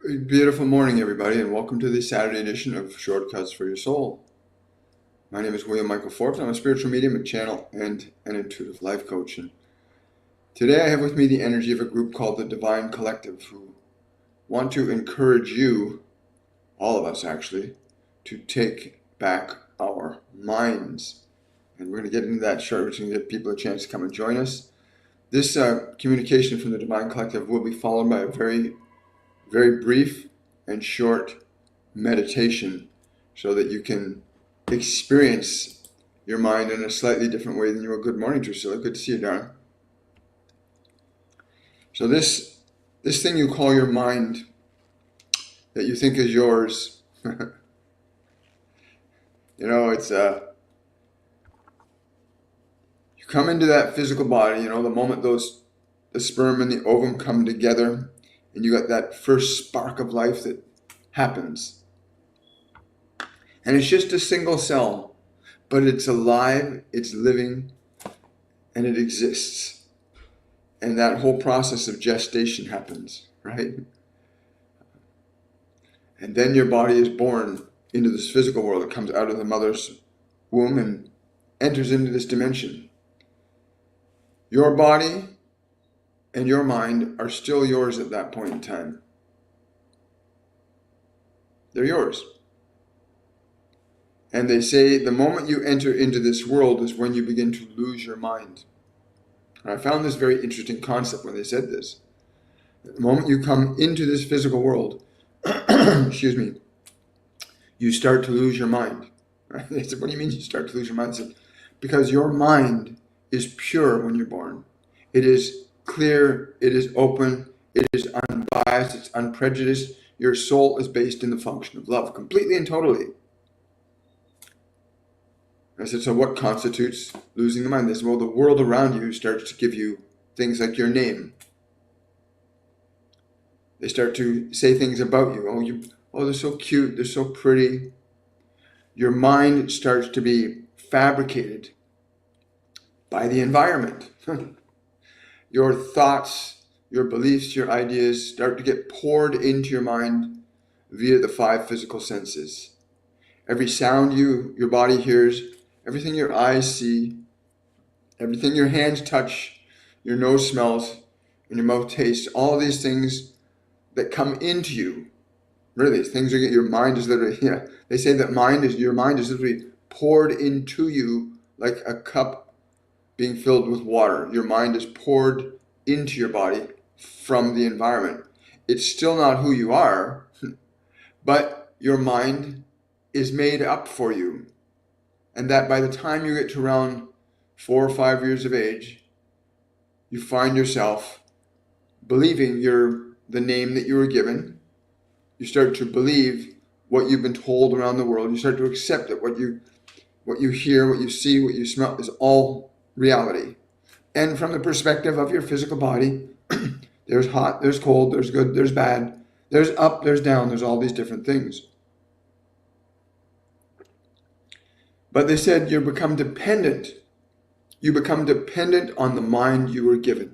Beautiful morning, everybody, and welcome to the Saturday edition of Shortcuts for Your Soul. My name is William Michael Forbes. I'm a spiritual medium, a channel, and an intuitive life coach. And today I have with me the energy of a group called the Divine Collective, who want to encourage you, all of us actually, to take back our minds. And we're going to get into that shortly. We're going to give people a chance to come and join us. This communication from the Divine Collective will be followed by a very brief and short meditation so that you can experience your mind in a slightly different way than you will. Good morning, Drusilla. Good to see you, darling. So this thing you call your mind that you think is yours, it's you come into that physical body, the moment the sperm and the ovum come together, and you got that first spark of life that happens. And it's just a single cell, but it's alive, it's living, and it exists. And that whole process of gestation happens, right? And then your body is born into this physical world. It comes out of the mother's womb and enters into this dimension. Your body and your mind are still yours at that point in time. They're yours. And they say the moment you enter into this world is when you begin to lose your mind. And I found this very interesting concept when they said this. The moment you come into this physical world, excuse me, you start to lose your mind. Right? They said, what do you mean you start to lose your mind? I said, because your mind is pure when you're born. It is clear, it is open, it is unbiased, it's unprejudiced. Your soul is based in the function of love, completely and totally. I said, so what constitutes losing the mind? They said, well, the world around you starts to give you things like your name. They start to say things about you. Oh, they're so cute, they're so pretty. Your mind starts to be fabricated by the environment. Your thoughts, your beliefs, your ideas start to get poured into your mind via the 5 physical senses. Every sound your body hears, everything your eyes see, everything your hands touch, your nose smells, and your mouth tastes, all these things that come into you. Really, things are your mind is literally, they say that your mind is literally poured into you like a cup being filled with water. Your mind is poured into your body from the environment. It's still not who you are, but your mind is made up for you. And that by the time you get to around 4 or 5 years of age, you find yourself believing you're the name that you were given. You start to believe what you've been told around the world. You start to accept that what you hear, what you see, what you smell is all reality. And from the perspective of your physical body, there's hot, there's cold, there's good, there's bad, there's up, there's down, there's all these different things. But they said you become dependent. You become dependent on the mind you were given.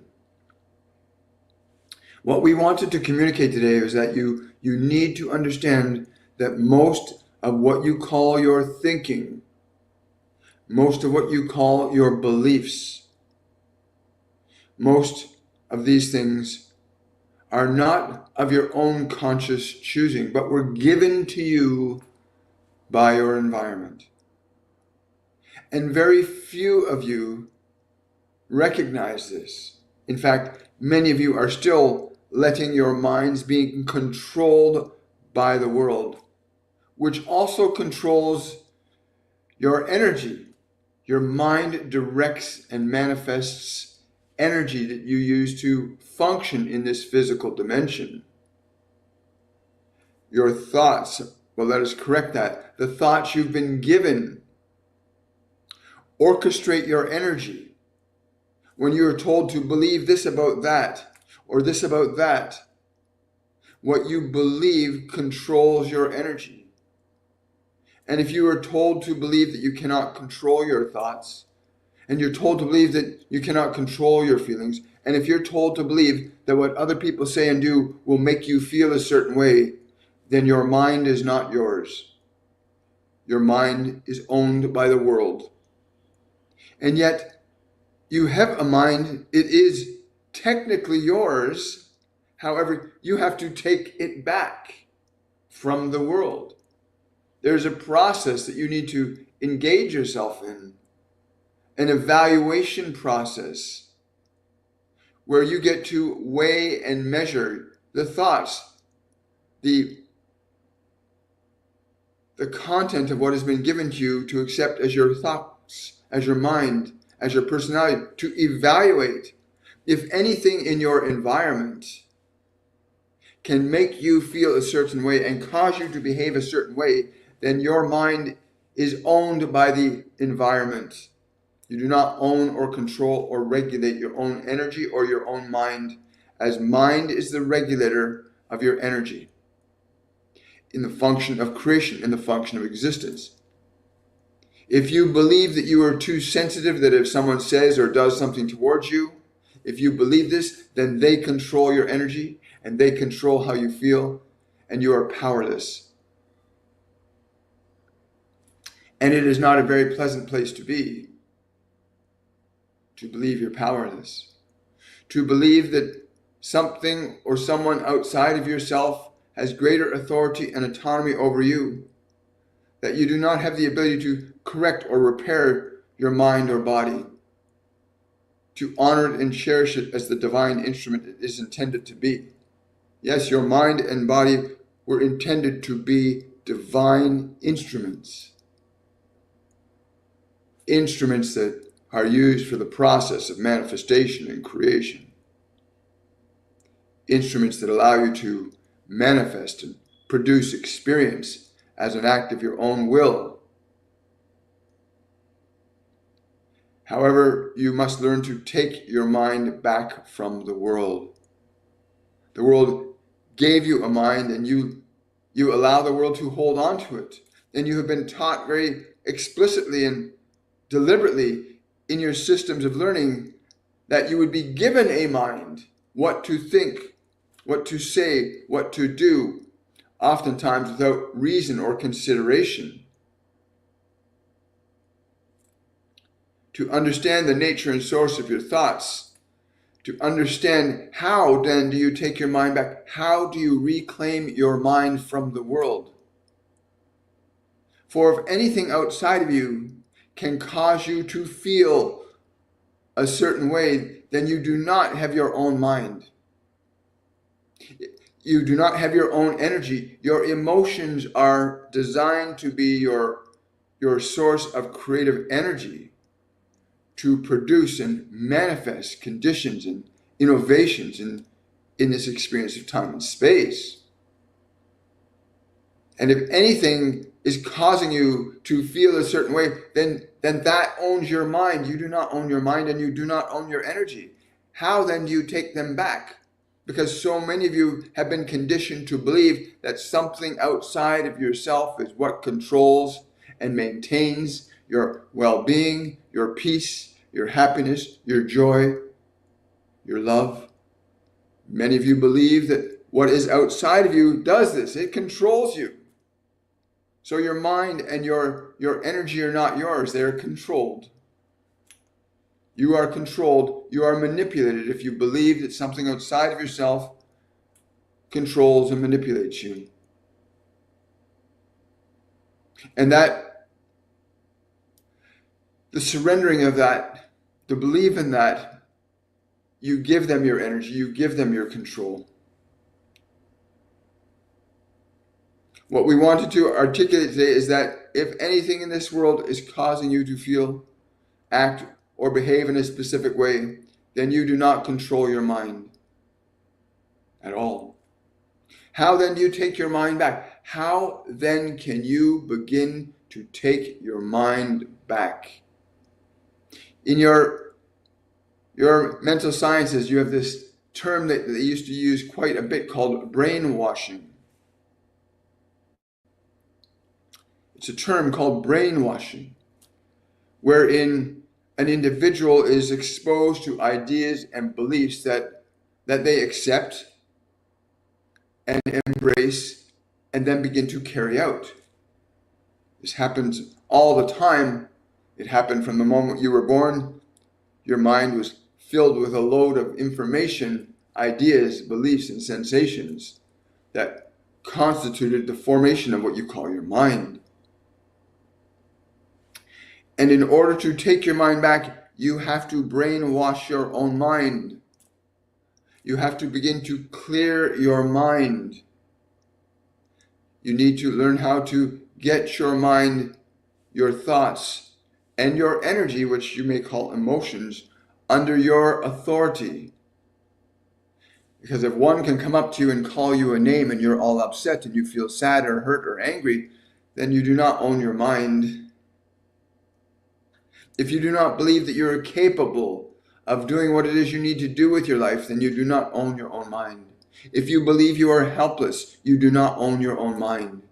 What we wanted to communicate today is that you need to understand that most of what you call your thinking, most of what you call your beliefs, most of these things are not of your own conscious choosing, but were given to you by your environment. And very few of you recognize this. In fact, many of you are still letting your minds be controlled by the world, which also controls your energy. Your mind directs and manifests energy that you use to function in this physical dimension. Your thoughts, well, let us correct that. The thoughts you've been given orchestrate your energy. When you are told to believe this about that, or this about that, what you believe controls your energy. And if you are told to believe that you cannot control your thoughts, and you're told to believe that you cannot control your feelings, And if you're told to believe that what other people say and do will make you feel a certain way, then your mind is not yours. Your mind is owned by the world. And yet, you have a mind, it is technically yours. However, you have to take it back from the world. There's a process that you need to engage yourself in, an evaluation process where you get to weigh and measure the thoughts, the content of what has been given to you to accept as your thoughts, as your mind, as your personality, to evaluate if anything in your environment can make you feel a certain way and cause you to behave a certain way, then your mind is owned by the environment. You do not own or control or regulate your own energy or your own mind, as mind is the regulator of your energy in the function of creation, in the function of existence. If you believe that you are too sensitive, that if someone says or does something towards you, if you believe this, then they control your energy and they control how you feel, and you are powerless. And it is not a very pleasant place to be, to believe you're powerless, to believe that something or someone outside of yourself has greater authority and autonomy over you, that you do not have the ability to correct or repair your mind or body, to honor it and cherish it as the divine instrument it is intended to be. Yes, your mind and body were intended to be divine instruments. Instruments that are used for the process of manifestation and creation. Instruments that allow you to manifest and produce experience as an act of your own will. However, you must learn to take your mind back from the world. The world gave you a mind, and you allow the world to hold on to it. And you have been taught very explicitly and deliberately in your systems of learning that you would be given a mind, what to think, what to say, what to do, oftentimes without reason or consideration. To understand the nature and source of your thoughts, to understand how then do you take your mind back, how do you reclaim your mind from the world? For if anything outside of you can cause you to feel a certain way, then you do not have your own mind. You do not have your own energy. Your emotions are designed to be your source of creative energy to produce and manifest conditions and innovations in this experience of time and space. And if anything is causing you to feel a certain way, then that owns your mind. You do not own your mind, and you do not own your energy. How then do you take them back? Because so many of you have been conditioned to believe that something outside of yourself is what controls and maintains your well-being, your peace, your happiness, your joy, your love. Many of you believe that what is outside of you does this. It controls you. So your mind and your energy are not yours. They are controlled. You are controlled. You are manipulated if you believe that something outside of yourself controls and manipulates you. And that, the surrendering of that, the belief in that, you give them your energy, you give them your control. What we wanted to articulate today is that if anything in this world is causing you to feel, act, or behave in a specific way, then you do not control your mind at all. How then do you take your mind back? How then can you begin to take your mind back? In your mental sciences, you have this term that they used to use quite a bit called brainwashing. It's a term called brainwashing, wherein an individual is exposed to ideas and beliefs that they accept and embrace and then begin to carry out. This happens all the time. It happened from the moment you were born. Your mind was filled with a load of information, ideas, beliefs, and sensations that constituted the formation of what you call your mind. And in order to take your mind back, you have to brainwash your own mind. You have to begin to clear your mind. You need to learn how to get your mind, your thoughts, and your energy, which you may call emotions, under your authority. Because if one can come up to you and call you a name and you're all upset and you feel sad or hurt or angry, then you do not own your mind. If you do not believe that you're capable of doing what it is you need to do with your life, then you do not own your own mind. If you believe you are helpless, you do not own your own mind.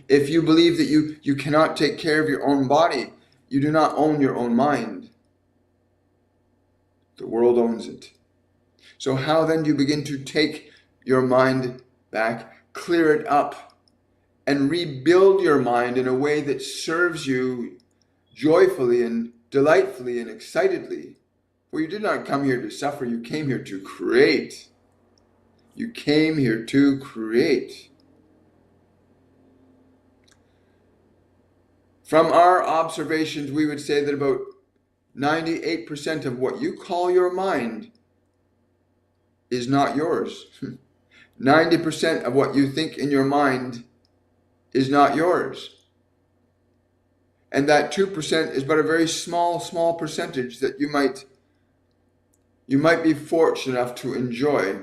If you believe that you cannot take care of your own body, you do not own your own mind. The world owns it. So how then do you begin to take your mind back, clear it up, and rebuild your mind in a way that serves you joyfully and delightfully and excitedly? For you did not come here to suffer, you came here to create. You came here to create. From our observations, we would say that about 98% of what you call your mind is not yours. 90% of what you think in your mind is not yours. And that 2% is but a very small percentage that you might be fortunate enough to enjoy.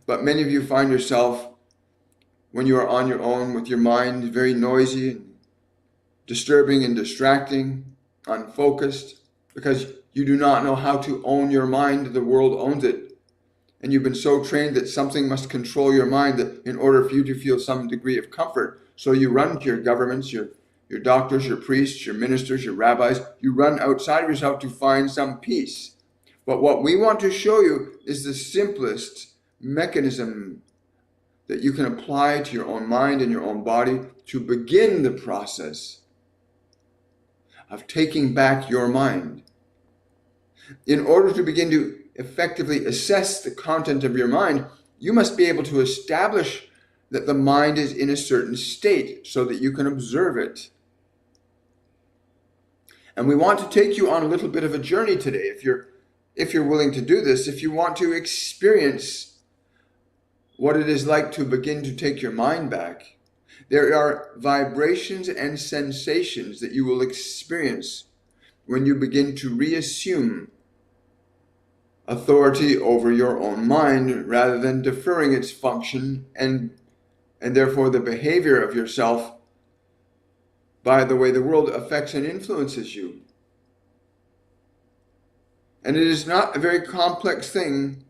But many of you find yourself, when you are on your own with your mind, very noisy and disturbing and distracting, unfocused, because you do not know how to own your mind. The world owns it. And you've been so trained that something must control your mind that in order for you to feel some degree of comfort. So you run to your governments, your doctors, your priests, your ministers, your rabbis. You run outside of yourself to find some peace. But what we want to show you is the simplest mechanism that you can apply to your own mind and your own body to begin the process of taking back your mind. In order to begin to effectively assess the content of your mind, you must be able to establish that the mind is in a certain state so that you can observe it. And we want to take you on a little bit of a journey today. If you're willing to do this, if you want to experience what it is like to begin to take your mind back, there are vibrations and sensations that you will experience when you begin to reassume authority over your own mind rather than deferring its function and therefore the behavior of yourself by the way the world affects and influences you. And it is not a very complex thing.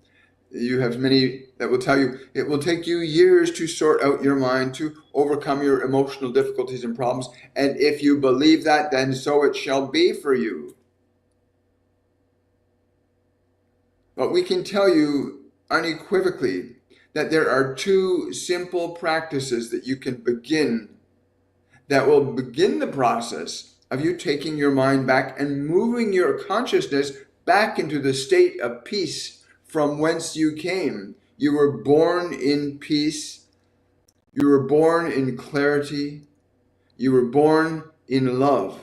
You have many that will tell you it will take you years to sort out your mind, to overcome your emotional difficulties and problems. And if you believe that, then so it shall be for you. But we can tell you unequivocally that there are two simple practices that you can begin that will begin the process of you taking your mind back and moving your consciousness back into the state of peace from whence you came. You were born in peace. You were born in clarity. You were born in love.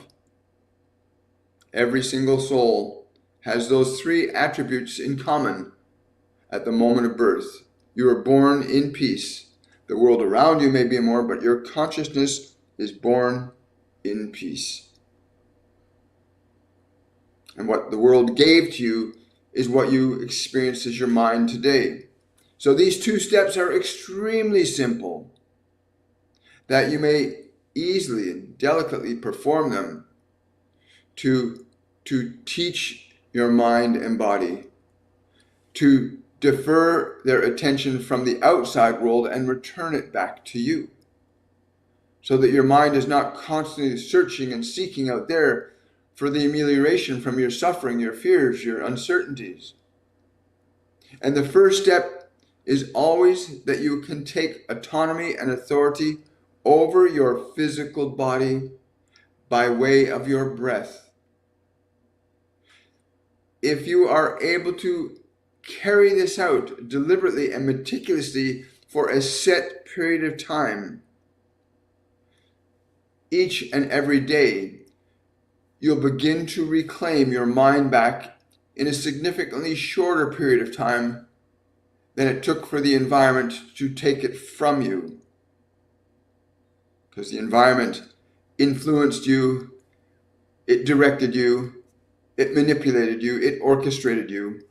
Every single soul has those three attributes in common at the moment of birth. You were born in peace. The world around you may be more, but your consciousness is born in peace. And what the world gave to you is what you experience as your mind today. So these two steps are extremely simple, that you may easily and delicately perform them to teach your mind and body, to defer their attention from the outside world and return it back to you, so that your mind is not constantly searching and seeking out there for the amelioration from your suffering, your fears, your uncertainties. And the first step is always that you can take autonomy and authority over your physical body by way of your breath. If you are able to carry this out deliberately and meticulously for a set period of time, each and every day, you'll begin to reclaim your mind back in a significantly shorter period of time than it took for the environment to take it from you. Because the environment influenced you, it directed you, it manipulated you, it orchestrated you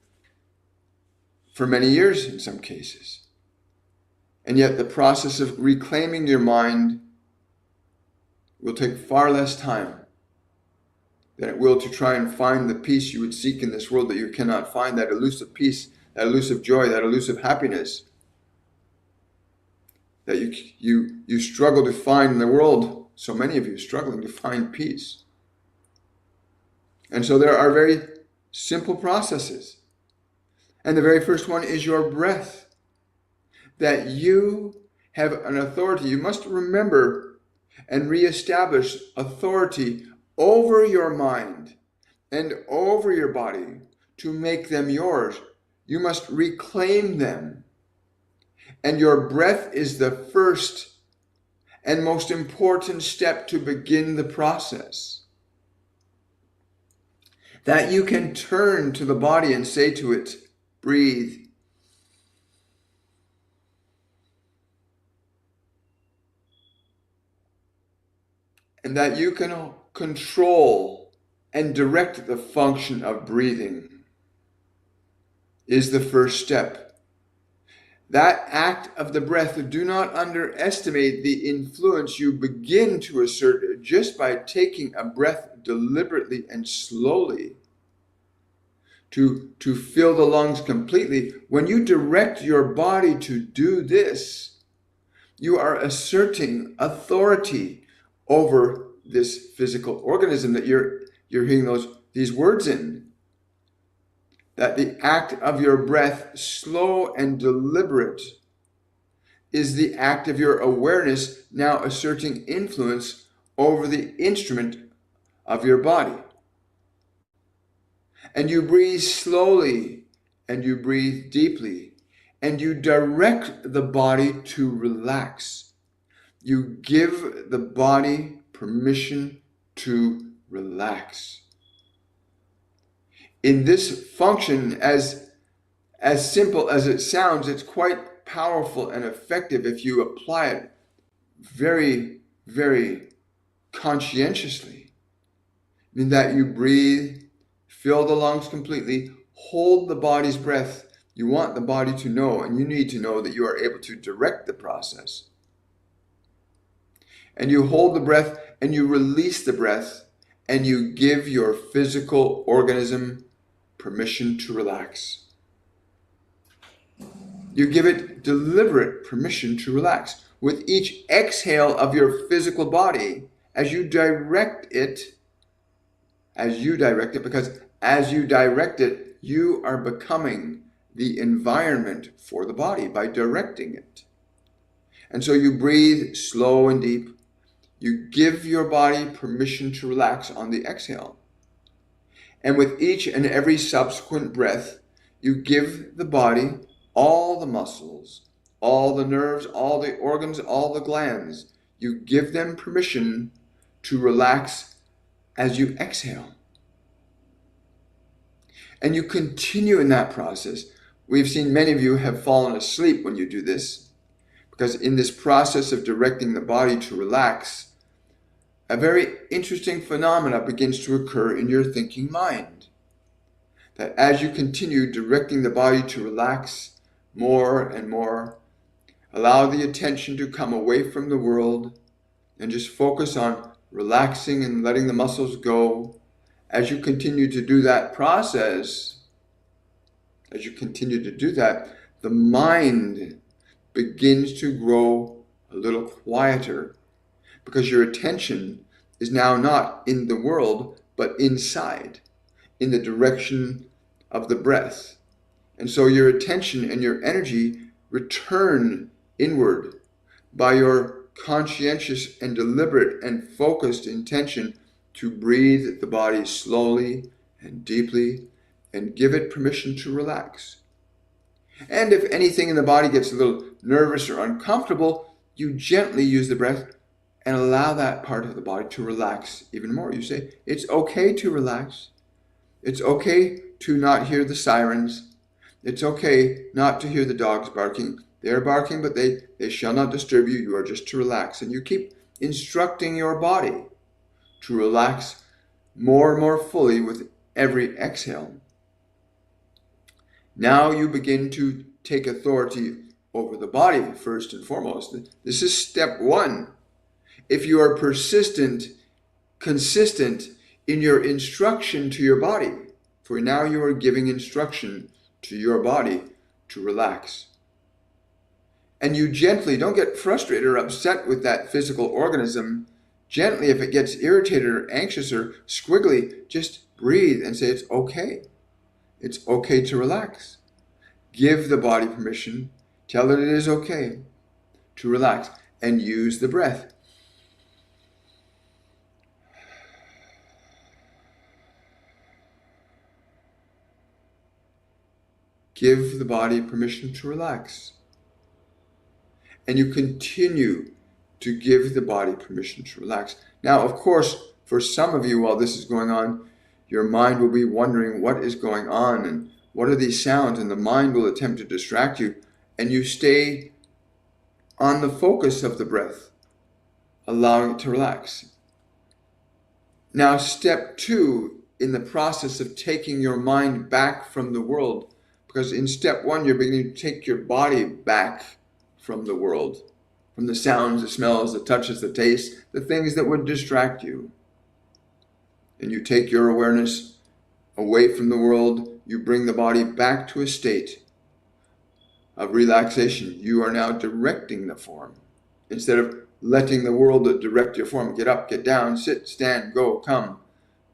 for many years in some cases. And yet the process of reclaiming your mind will take far less time than it will to try and find the peace you would seek in this world that you cannot find, that elusive peace, that elusive joy, that elusive happiness that you struggle to find in the world. So many of you struggling to find peace. And so there are very simple processes. And the very first one is your breath. That you have an authority. You must remember and reestablish authority over your mind and over your body to make them yours. You must reclaim them. And your breath is the first and most important step to begin the process. That you can turn to the body and say to it, breathe. And that you can control and direct the function of breathing is the first step. That act of the breath, do not underestimate the influence you begin to assert just by taking a breath deliberately and slowly to fill the lungs completely. When you direct your body to do this, you are asserting authority over this physical organism that you're hearing these words in. That the act of your breath, slow and deliberate, is the act of your awareness now asserting influence over the instrument of your body. And you breathe slowly and you breathe deeply and you direct the body to relax. You give the body permission to relax. In this function, as simple as it sounds, it's quite powerful and effective if you apply it very, very conscientiously. In that you breathe, fill the lungs completely, hold the body's breath. You want the body to know, and you need to know that you are able to direct the process. And you hold the breath and you release the breath and you give your physical organism permission to relax. You give it deliberate permission to relax. With each exhale of your physical body, as you direct it, because as you direct it, you are becoming the environment for the body by directing it. And so you breathe slow and deep. You give your body permission to relax on the exhale. And with each and every subsequent breath, you give the body, all the muscles, all the nerves, all the organs, all the glands, you give them permission to relax as you exhale. And you continue in that process. We've seen many of you have fallen asleep when you do this, because in this process of directing the body to relax, a very interesting phenomena begins to occur in your thinking mind. That as you continue directing the body to relax more and more, allow the attention to come away from the world and just focus on relaxing and letting the muscles go. As you continue to do that process, the mind begins to grow a little quieter, because your attention is now not in the world, but inside, in the direction of the breath. And so your attention and your energy return inward by your conscientious and deliberate and focused intention to breathe the body slowly and deeply and give it permission to relax. And if anything in the body gets a little nervous or uncomfortable, you gently use the breath and allow that part of the body to relax even more. You say, it's okay to relax. It's okay to not hear the sirens. It's okay not to hear the dogs barking. They're barking, but they shall not disturb you. You are just to relax. And you keep instructing your body to relax more and more fully with every exhale. Now you begin to take authority over the body, first and foremost. This is step one. If you are persistent, consistent in your instruction to your body, for now you are giving instruction to your body to relax. And you gently, don't get frustrated or upset with that physical organism. Gently, if it gets irritated or anxious or squiggly, just breathe and say it's okay. It's okay to relax. Give the body permission. Tell it it is okay to relax and use the breath. Give the body permission to relax. And you continue to give the body permission to relax. Now, of course, for some of you, while this is going on, your mind will be wondering what is going on and what are these sounds, and the mind will attempt to distract you, and you stay on the focus of the breath, allowing it to relax. Now, step two in the process of taking your mind back from the world, because in step one, you're beginning to take your body back from the world, from the sounds, the smells, the touches, the tastes, the things that would distract you. And you take your awareness away from the world. You bring the body back to a state of relaxation. You are now directing the form. Instead of letting the world direct your form, get up, get down, sit, stand, go, come.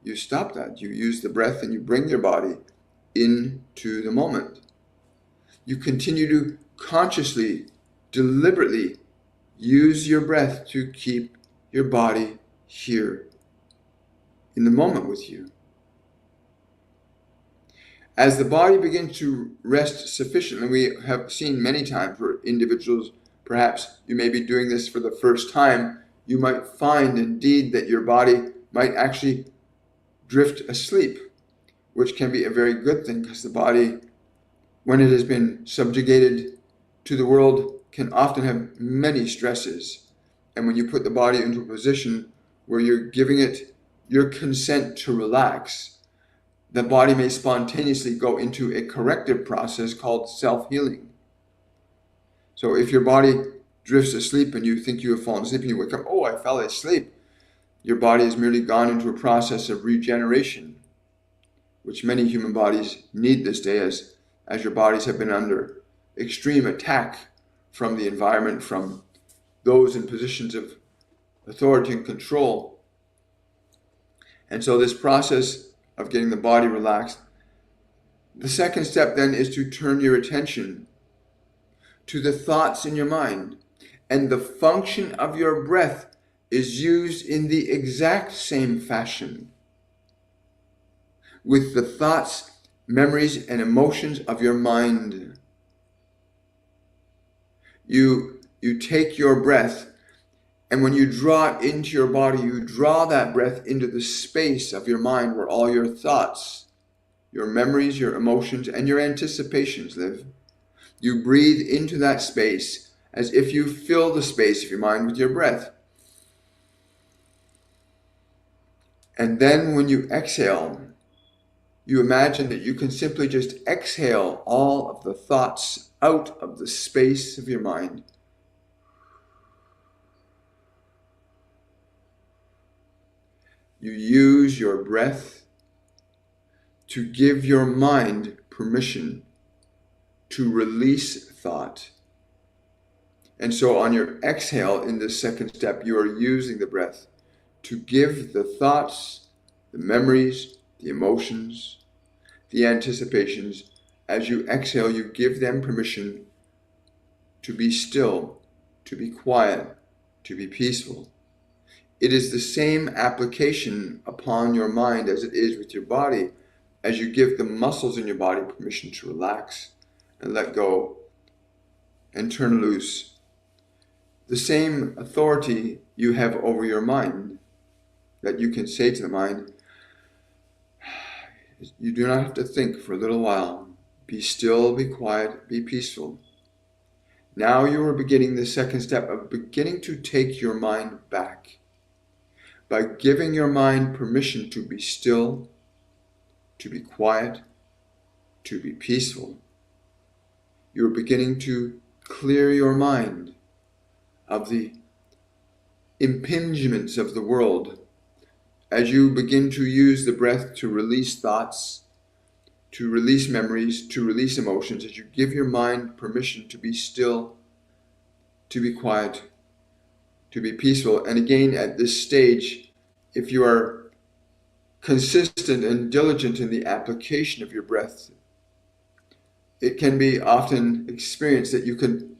You stop that. You use the breath and you bring your body into the moment. You continue to consciously, deliberately use your breath to keep your body here in the moment with you. As the body begins to rest sufficiently, we have seen many times where individuals, perhaps you may be doing this for the first time, you might find indeed that your body might actually drift asleep, which can be a very good thing, because the body, when it has been subjugated to the world, can often have many stresses. And when you put the body into a position where you're giving it your consent to relax, the body may spontaneously go into a corrective process called self-healing. So if your body drifts asleep and you think you have fallen asleep and you wake up, oh, I fell asleep, your body has merely gone into a process of regeneration, which many human bodies need this day, as your bodies have been under extreme attack from the environment, from those in positions of authority and control. And so this process of getting the body relaxed, the second step then is to turn your attention to the thoughts in your mind. And the function of your breath is used in the exact same fashion with the thoughts, memories, and emotions of your mind. You take your breath, and when you draw it into your body, you draw that breath into the space of your mind where all your thoughts, your memories, your emotions, and your anticipations live. You breathe into that space as if you fill the space of your mind with your breath. And then when you exhale, you imagine that you can simply just exhale all of the thoughts out of the space of your mind. You use your breath to give your mind permission to release thought. And so on your exhale in this second step, you are using the breath to give the thoughts the memories, the emotions, the anticipations. As you exhale, you give them permission to be still, to be quiet, to be peaceful. It is the same application upon your mind as it is with your body, as you give the muscles in your body permission to relax and let go and turn loose. The same authority you have over your mind, that you can say to the mind, you do not have to think for a little while. Be still, be quiet, be peaceful. Now you are beginning the second step of beginning to take your mind back. By giving your mind permission to be still, to be quiet, to be peaceful, you're beginning to clear your mind of the impingements of the world. As you begin to use the breath to release thoughts, to release memories, to release emotions, as you give your mind permission to be still, to be quiet, to be peaceful. And again, at this stage, if you are consistent and diligent in the application of your breath, it can be often experienced that you can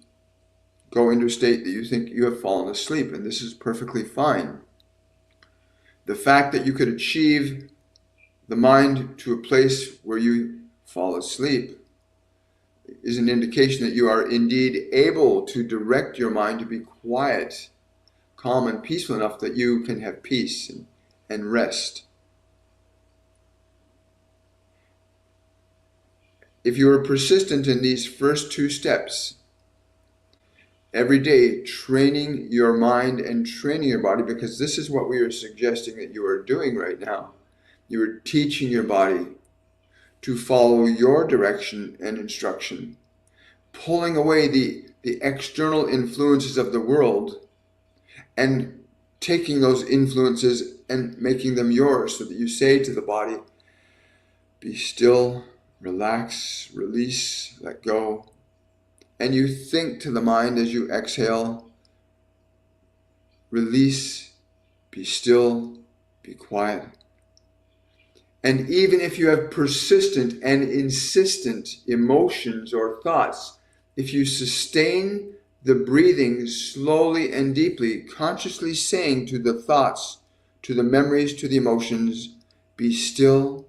go into a state that you think you have fallen asleep, and this is perfectly fine. The fact that you could achieve the mind to a place where you fall asleep is an indication that you are indeed able to direct your mind to be quiet, calm, and peaceful enough that you can have peace and rest. If you are persistent in these first two steps, every day training your mind and training your body, because this is what we are suggesting that you are doing right now. You are teaching your body to follow your direction and instruction, pulling away the external influences of the world and taking those influences and making them yours, so that you say to the body, be still, relax, release, let go. And you think to the mind as you exhale, release, be still, be quiet. And even if you have persistent and insistent emotions or thoughts, if you sustain the breathing slowly and deeply, consciously saying to the thoughts, to the memories, to the emotions, be still,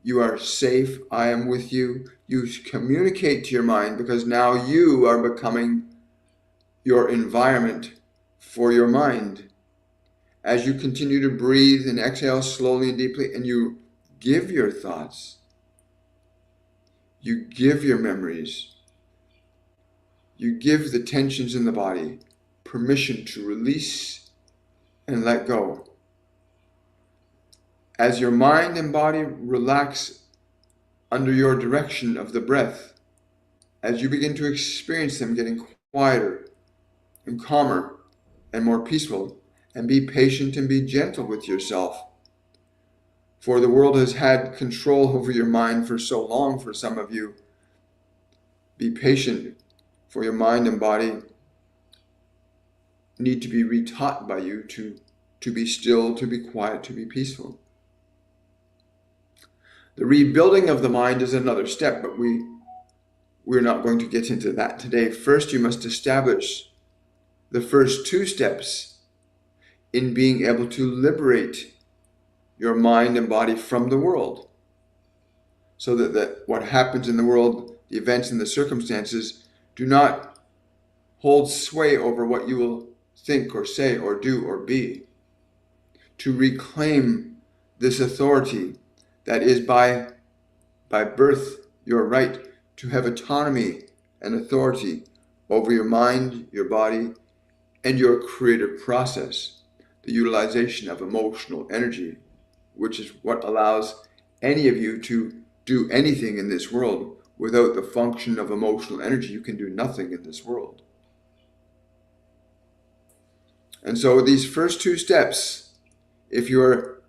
you are safe, I am with you. You communicate to your mind, because now you are becoming your environment for your mind. As you continue to breathe and exhale slowly and deeply, and you give your thoughts, you give your memories, you give the tensions in the body permission to release and let go. As your mind and body relax under your direction of the breath, as you begin to experience them getting quieter and calmer and more peaceful, and be patient and be gentle with yourself. For the world has had control over your mind for so long for some of you. Be patient, for your mind and body need to be retaught by you to be still, to be quiet, to be peaceful. The rebuilding of the mind is another step, but we're not going to get into that today. First, you must establish the first two steps in being able to liberate your mind and body from the world, so that what happens in the world, the events and the circumstances, do not hold sway over what you will think or say or do or be. To reclaim this authority that is by birth your right to have autonomy and authority over your mind, your body, and your creative process, the utilization of emotional energy, which is what allows any of you to do anything in this world. Without the function of emotional energy, you can do nothing in this world. And so these first two steps, if you're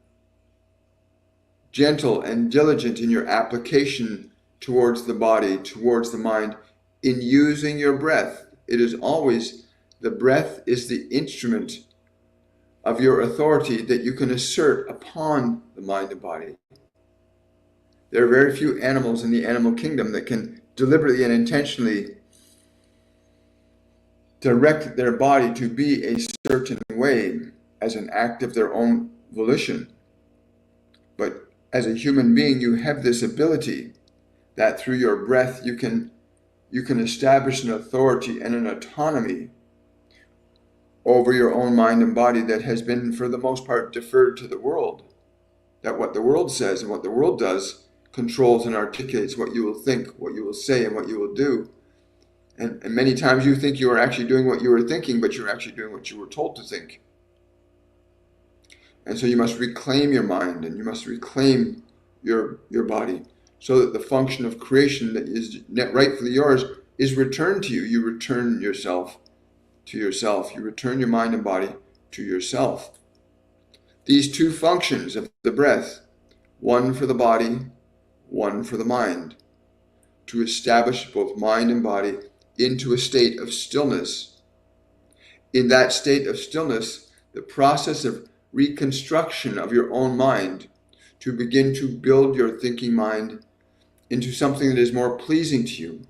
gentle and diligent in your application towards the body, towards the mind, in using your breath, it is always, the breath is the instrument of your authority that you can assert upon the mind and body. There are very few animals in the animal kingdom that can deliberately and intentionally direct their body to be a certain way as an act of their own volition. But as a human being, you have this ability that through your breath you can establish an authority and an autonomy over your own mind and body that has been, for the most part, deferred to the world. That what the world says and what the world does controls and articulates what you will think, what you will say, and what you will do. And many times you think you are actually doing what you were thinking, but you're actually doing what you were told to think. And so you must reclaim your mind and you must reclaim your body so that the function of creation that is rightfully yours is returned to you. You return yourself to yourself. You return your mind and body to yourself. These two functions of the breath, one for the body, one for the mind, to establish both mind and body into a state of stillness. In that state of stillness, the process of reconstruction of your own mind to begin to build your thinking mind into something that is more pleasing to you.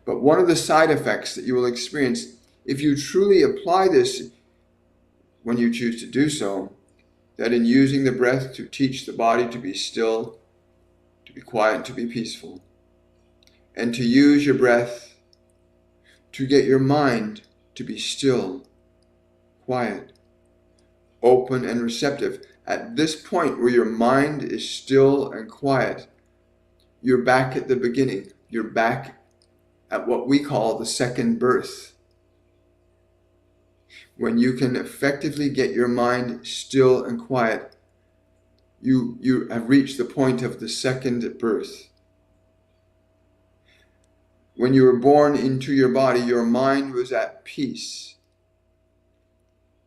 But one of the side effects that you will experience if you truly apply this when you choose to do so, that in using the breath to teach the body to be still, to be quiet, to be peaceful, and to use your breath to get your mind to be still, quiet, open and receptive. At this point where your mind is still and quiet, you're back at the beginning. You're back at what we call the second birth. When you can effectively get your mind still and quiet, you have reached the point of the second birth. When you were born into your body, your mind was at peace.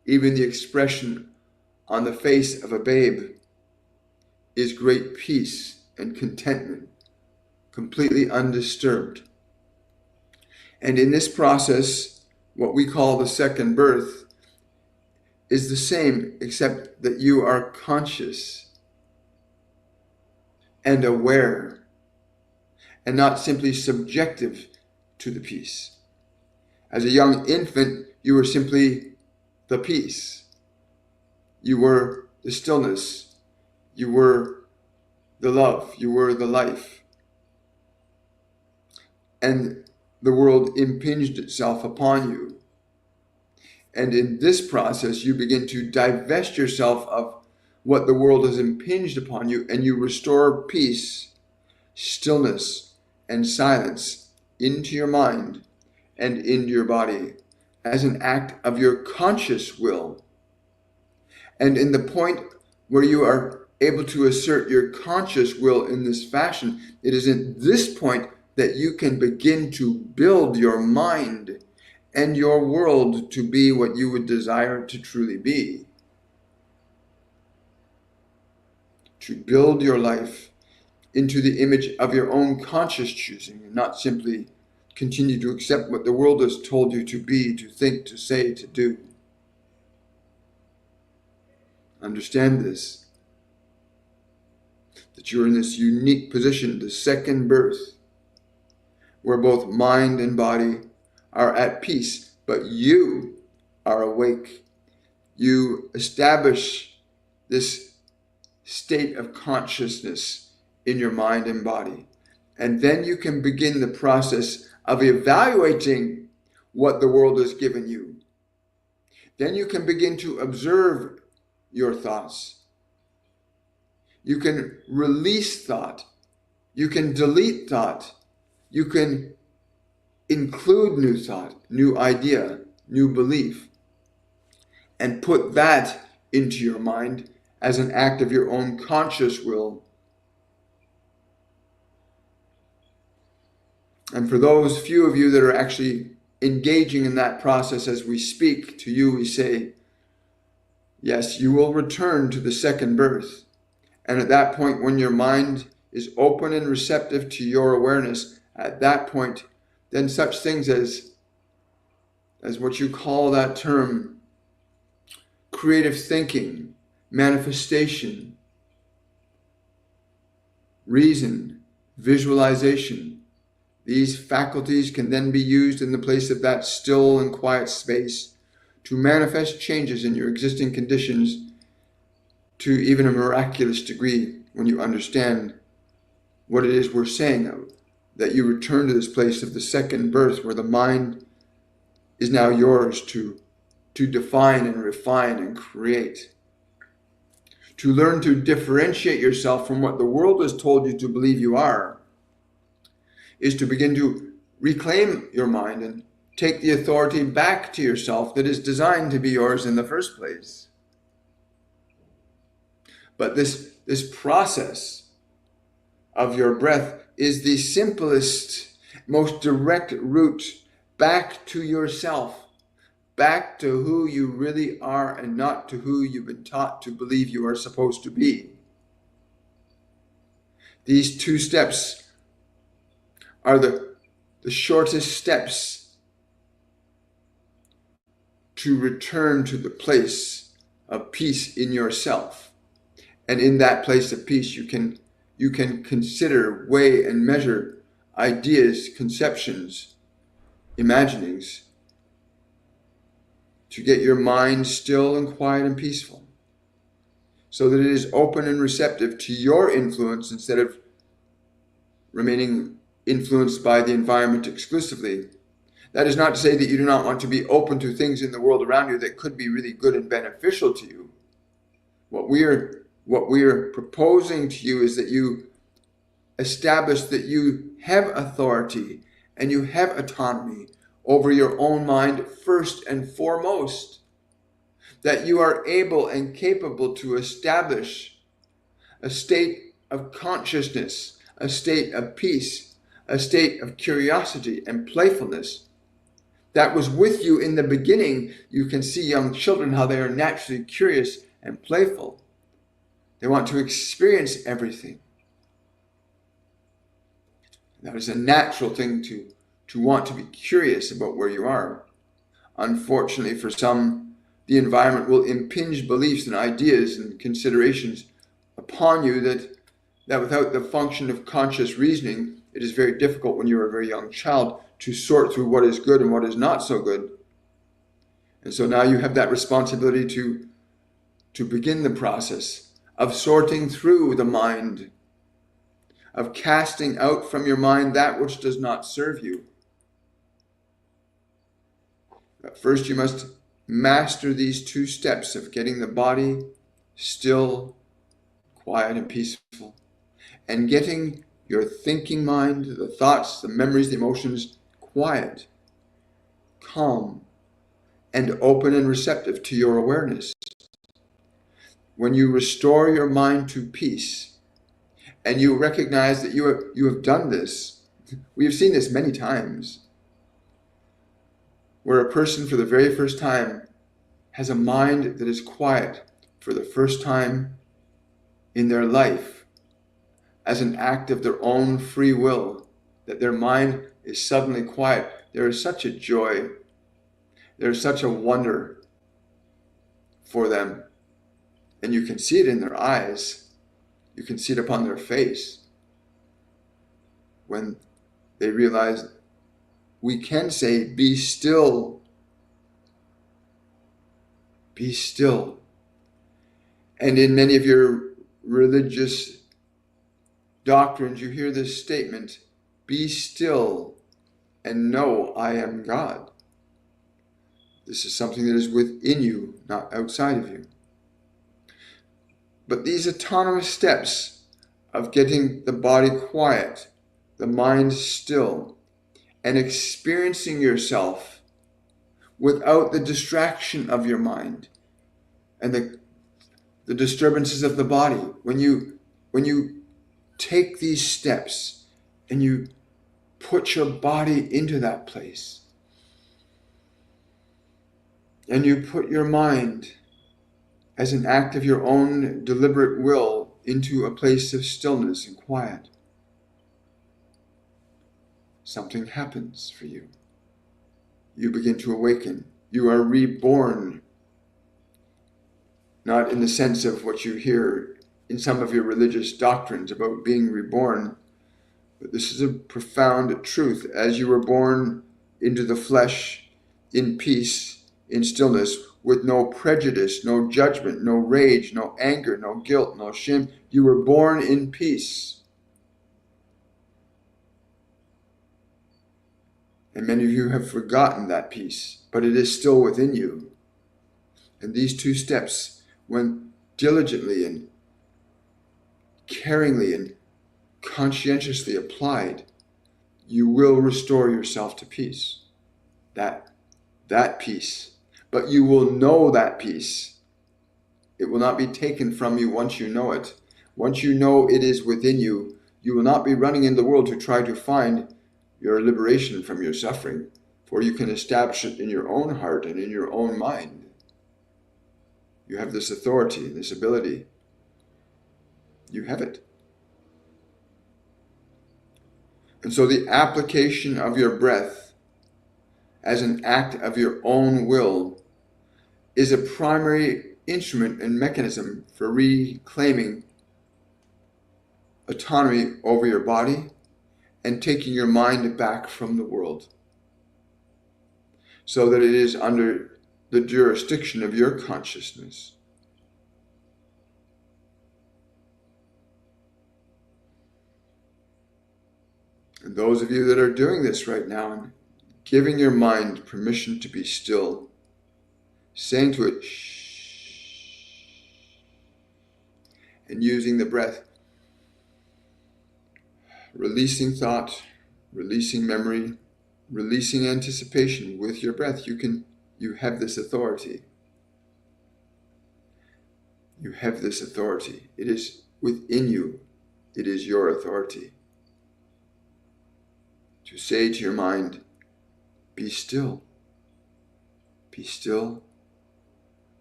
Even the expression on the face of a babe is great peace and contentment, completely undisturbed. And in this process, what we call the second birth is the same, except that you are conscious and aware and not simply subjective to the peace. As a young infant, you were simply the peace. You were the stillness. You were the love. You were the life. And the world impinged itself upon you. And in this process, you begin to divest yourself of what the world has impinged upon you, and you restore peace, stillness, and silence into your mind and into your body as an act of your conscious will. And in the point where you are able to assert your conscious will in this fashion, it is in this point that you can begin to build your mind and your world to be what you would desire to truly be. To build your life into the image of your own conscious choosing, and not simply continue to accept what the world has told you to be, to think, to say, to do. Understand this, that you're in this unique position, the second birth, where both mind and body are at peace, but you are awake. You establish this state of consciousness in your mind and body. And then you can begin the process of evaluating what the world has given you. Then you can begin to observe your thoughts. You can release thought. You can delete thought. You can include new thought, new idea, new belief, and put that into your mind as an act of your own conscious will. And for those few of you that are actually engaging in that process as we speak, to you we say, yes, you will return to the second birth. And at that point, when your mind is open and receptive to your awareness, at that point, then such things as what you call that term, creative thinking, manifestation, reason, visualization. These faculties can then be used in the place of that still and quiet space to manifest changes in your existing conditions to even a miraculous degree when you understand what it is we're saying, that you return to this place of the second birth where the mind is now yours to define and refine and create. To learn to differentiate yourself from what the world has told you to believe you are is to begin to reclaim your mind and take the authority back to yourself that is designed to be yours in the first place. But this process of your breath is the simplest, most direct route back to yourself, back to who you really are and not to who you've been taught to believe you are supposed to be. These two steps are the shortest steps to return to the place of peace in yourself. And in that place of peace, you can consider, weigh, and measure ideas, conceptions, imaginings, to get your mind still and quiet and peaceful, so that it is open and receptive to your influence instead of remaining influenced by the environment exclusively. That is not to say that you do not want to be open to things in the world around you that could be really good and beneficial to you. What we are proposing to you is that you establish that you have authority and you have autonomy over your own mind first and foremost. That you are able and capable to establish a state of consciousness, a state of peace, a state of curiosity and playfulness that was with you in the beginning. You can see young children, how they are naturally curious and playful. They want to experience everything. That is a natural thing to want to be curious about where you are. Unfortunately, for some, the environment will impinge beliefs and ideas and considerations upon you that without the function of conscious reasoning, it is very difficult when you're a very young child to sort through what is good and what is not so good. And so now you have that responsibility to begin the process of sorting through the mind, of casting out from your mind that which does not serve you. But first you must master these two steps of getting the body still, quiet, and peaceful, and getting your thinking mind, the thoughts, the memories, the emotions, quiet, calm, and open and receptive to your awareness. When you restore your mind to peace, and you recognize that you have done this, we have seen this many times, where a person for the very first time has a mind that is quiet for the first time in their life, as an act of their own free will, that their mind is suddenly quiet. There is such a joy, there is such a wonder for them. And you can see it in their eyes, you can see it upon their face, when they realize we can say, be still, be still. And in many of your religious doctrines, you hear this statement, be still and know I am God. This is something that is within you, not outside of you. But these autonomous steps of getting the body quiet, the mind still, and experiencing yourself without the distraction of your mind and the disturbances of the body, when you take these steps and you put your body into that place, and you put your mind as an act of your own deliberate will into a place of stillness and quiet, something happens for you. You begin to awaken. You are reborn. not in the sense of what you hear in some of your religious doctrines about being reborn, but this is a profound truth. As you were born into the flesh in peace, in stillness, with no prejudice, no judgment, no rage, no anger, no guilt, no shame, you were born in peace. And many of you have forgotten that peace, but it is still within you. And these two steps, when diligently and caringly and conscientiously applied, you will restore yourself to peace. That peace. But you will know that peace. It will not be taken from you once you know it. Once you know it is within you, you will not be running in the world to try to find your liberation from your suffering, for you can establish it in your own heart and in your own mind. You have this authority, this ability. You have it. And so the application of your breath as an act of your own will is a primary instrument and mechanism for reclaiming autonomy over your body and taking your mind back from the world, so that it is under the jurisdiction of your consciousness. And those of you that are doing this right now, and giving your mind permission to be still, saying to it, shh, and using the breath, releasing thought, releasing memory, releasing anticipation with your breath, you have this authority. You have this authority. It is within you. It is your authority. To say to your mind, be still. Be still.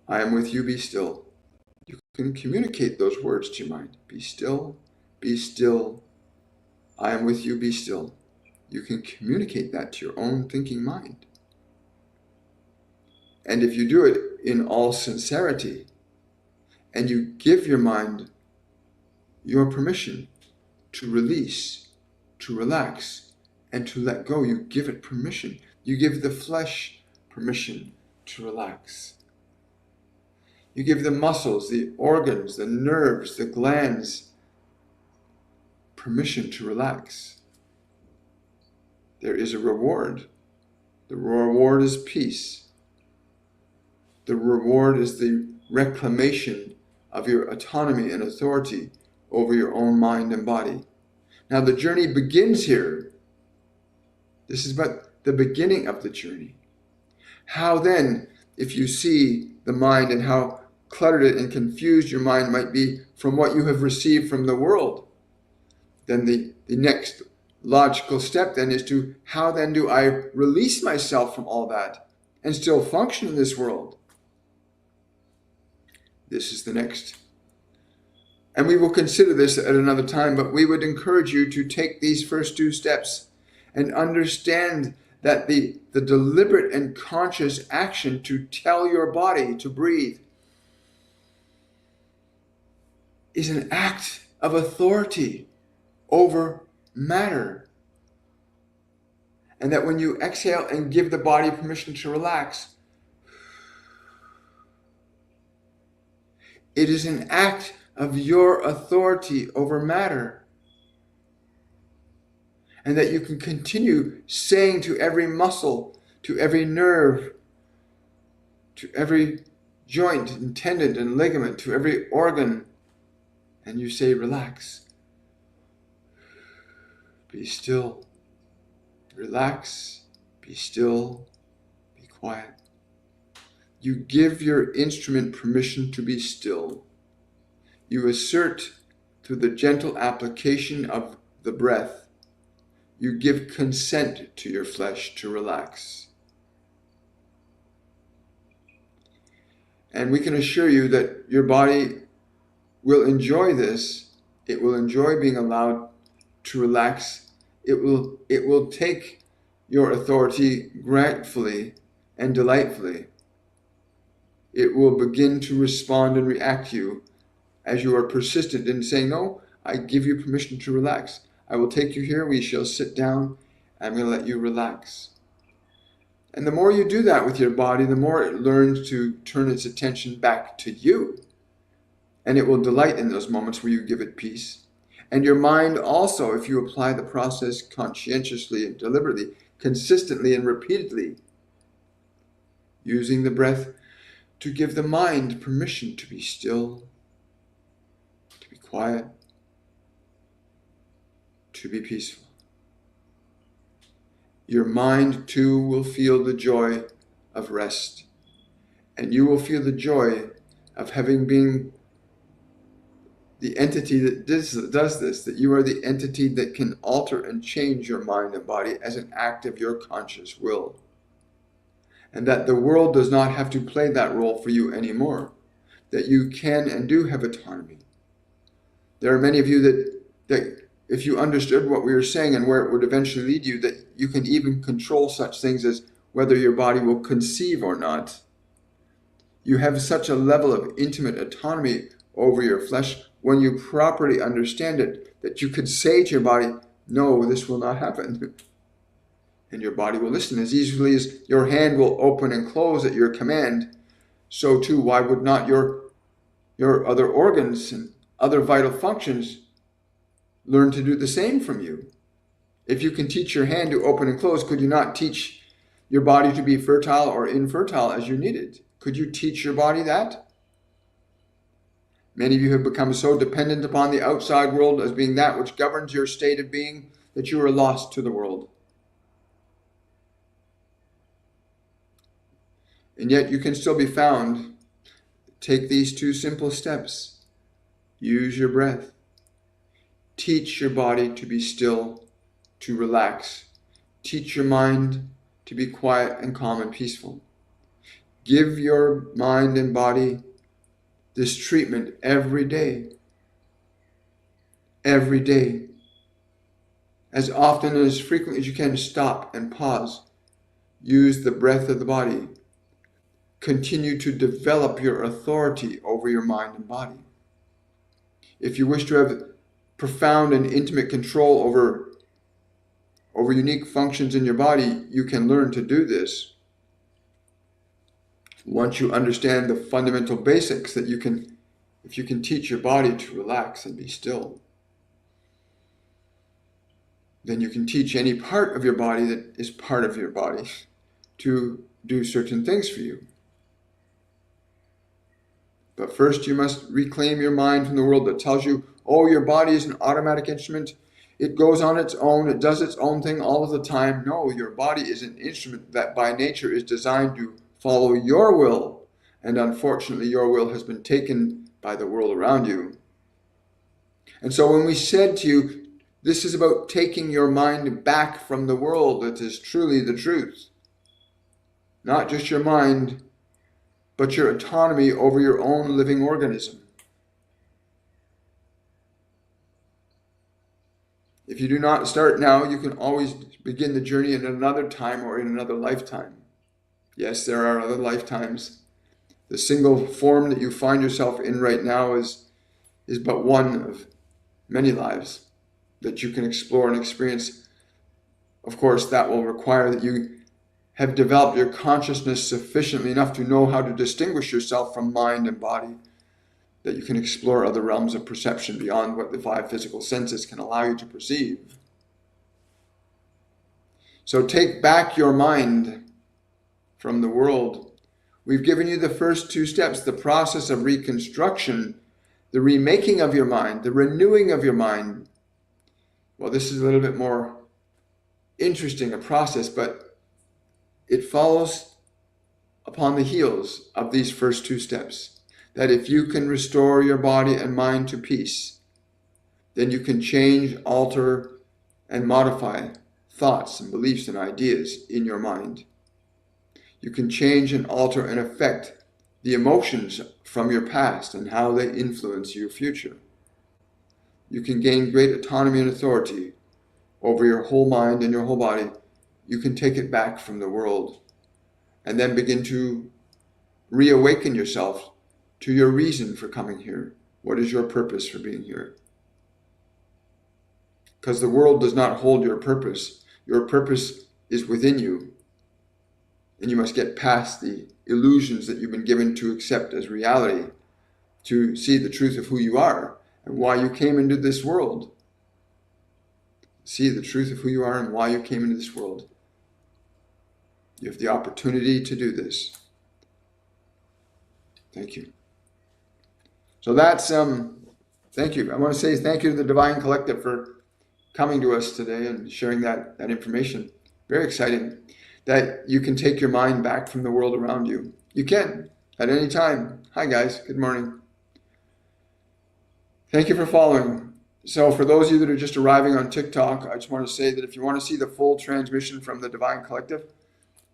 I am with you, be still. You can communicate those words to your mind. Be still. Be still. I am with you, be still. You can communicate that to your own thinking mind. And if you do it in all sincerity, and you give your mind your permission to release, to relax, and to let go, you give it permission. You give the flesh permission to relax. You give the muscles, the organs, the nerves, the glands permission to relax. There is a reward. The reward is peace. The reward is the reclamation of your autonomy and authority over your own mind and body. Now the journey begins here. This is but the beginning of the journey. How then, if you see the mind and how cluttered it and confused your mind might be from what you have received from the world, then the next logical step then is to, how then do I release myself from all that and still function in this world? This is the next. And we will consider this at another time, but we would encourage you to take these first two steps and understand that the deliberate and conscious action to tell your body to breathe is an act of authority over matter. And that when you exhale and give the body permission to relax, it is an act of your authority over matter. And that you can continue saying to every muscle, to every nerve, to every joint and tendon and ligament, to every organ, and you say, relax. Be still. Relax. Be still. Be quiet. You give your instrument permission to be still. You assert through the gentle application of the breath, you give consent to your flesh to relax. And we can assure you that your body will enjoy this. It will enjoy being allowed to relax. It will take your authority gratefully and delightfully. it will begin to respond and react to you as you are persistent in saying, no, I give you permission to relax. I will take you here. We shall sit down. I'm going to let you relax. And the more you do that with your body, the more it learns to turn its attention back to you. And it will delight in those moments where you give it peace. And your mind also, if you apply the process conscientiously and deliberately, consistently and repeatedly, using the breath to give the mind permission to be still, to be quiet, to be peaceful. Your mind too will feel the joy of rest, and you will feel the joy of having been the entity that does this, that you are the entity that can alter and change your mind and body as an act of your conscious will. And that the world does not have to play that role for you anymore, that you can and do have autonomy. There are many of you that if you understood what we were saying and where it would eventually lead you, that you can even control such things as whether your body will conceive or not. You have such a level of intimate autonomy over your flesh when you properly understand it, that you could say to your body, no, this will not happen. And your body will listen as easily as your hand will open and close at your command. So too, why would not your other organs and other vital functions learn to do the same from you? If you can teach your hand to open and close, could you not teach your body to be fertile or infertile as you needed? Could you teach your body that? Many of you have become so dependent upon the outside world as being that which governs your state of being that you are lost to the world. And yet you can still be found. Take these two simple steps. Use your breath. Teach your body to be still, to relax. Teach your mind to be quiet and calm and peaceful. Give your mind and body this treatment every day. Every day. As often and as frequently as you can, stop and pause. Use the breath of the body. Continue to develop your authority over your mind and body. If you wish to have profound and intimate control over unique functions in your body, you can learn to do this once you understand the fundamental basics that if you can teach your body to relax and be still. Then you can teach any part of your body that is part of your body to do certain things for you. But first you must reclaim your mind from the world that tells you, oh, your body is an automatic instrument. It goes on its own. It does its own thing all of the time. No, your body is an instrument that by nature is designed to follow your will. And unfortunately, your will has been taken by the world around you. And so when we said to you, this is about taking your mind back from the world that is truly the truth. Not just your mind, but your autonomy over your own living organism. If you do not start now, you can always begin the journey in another time or in another lifetime. Yes, there are other lifetimes. The single form that you find yourself in right now is but one of many lives that you can explore and experience. Of course, that will require that you have developed your consciousness sufficiently enough to know how to distinguish yourself from mind and body, that you can explore other realms of perception beyond what the 5 physical senses can allow you to perceive. So take back your mind from the world. We've given you the first 2 steps, the process of reconstruction, the remaking of your mind, the renewing of your mind. Well, this is a little bit more interesting a process, but it follows upon the heels of these first 2 steps. That if you can restore your body and mind to peace, then you can change, alter, and modify thoughts and beliefs and ideas in your mind. You can change and alter and affect the emotions from your past and how they influence your future. You can gain great autonomy and authority over your whole mind and your whole body. You can take it back from the world and then begin to reawaken yourself to your reason for coming here. What is your purpose for being here? Because the world does not hold your purpose. Your purpose is within you. And you must get past the illusions that you've been given to accept as reality, to see the truth of who you are and why you came into this world. See the truth of who you are and why you came into this world. You have the opportunity to do this. Thank you. So that's, thank you. I want to say thank you to the Divine Collective for coming to us today and sharing that information. Very exciting that you can take your mind back from the world around you. You can, at any time. Hi guys, good morning. Thank you for following. So for those of you that are just arriving on TikTok, I just want to say that if you want to see the full transmission from the Divine Collective,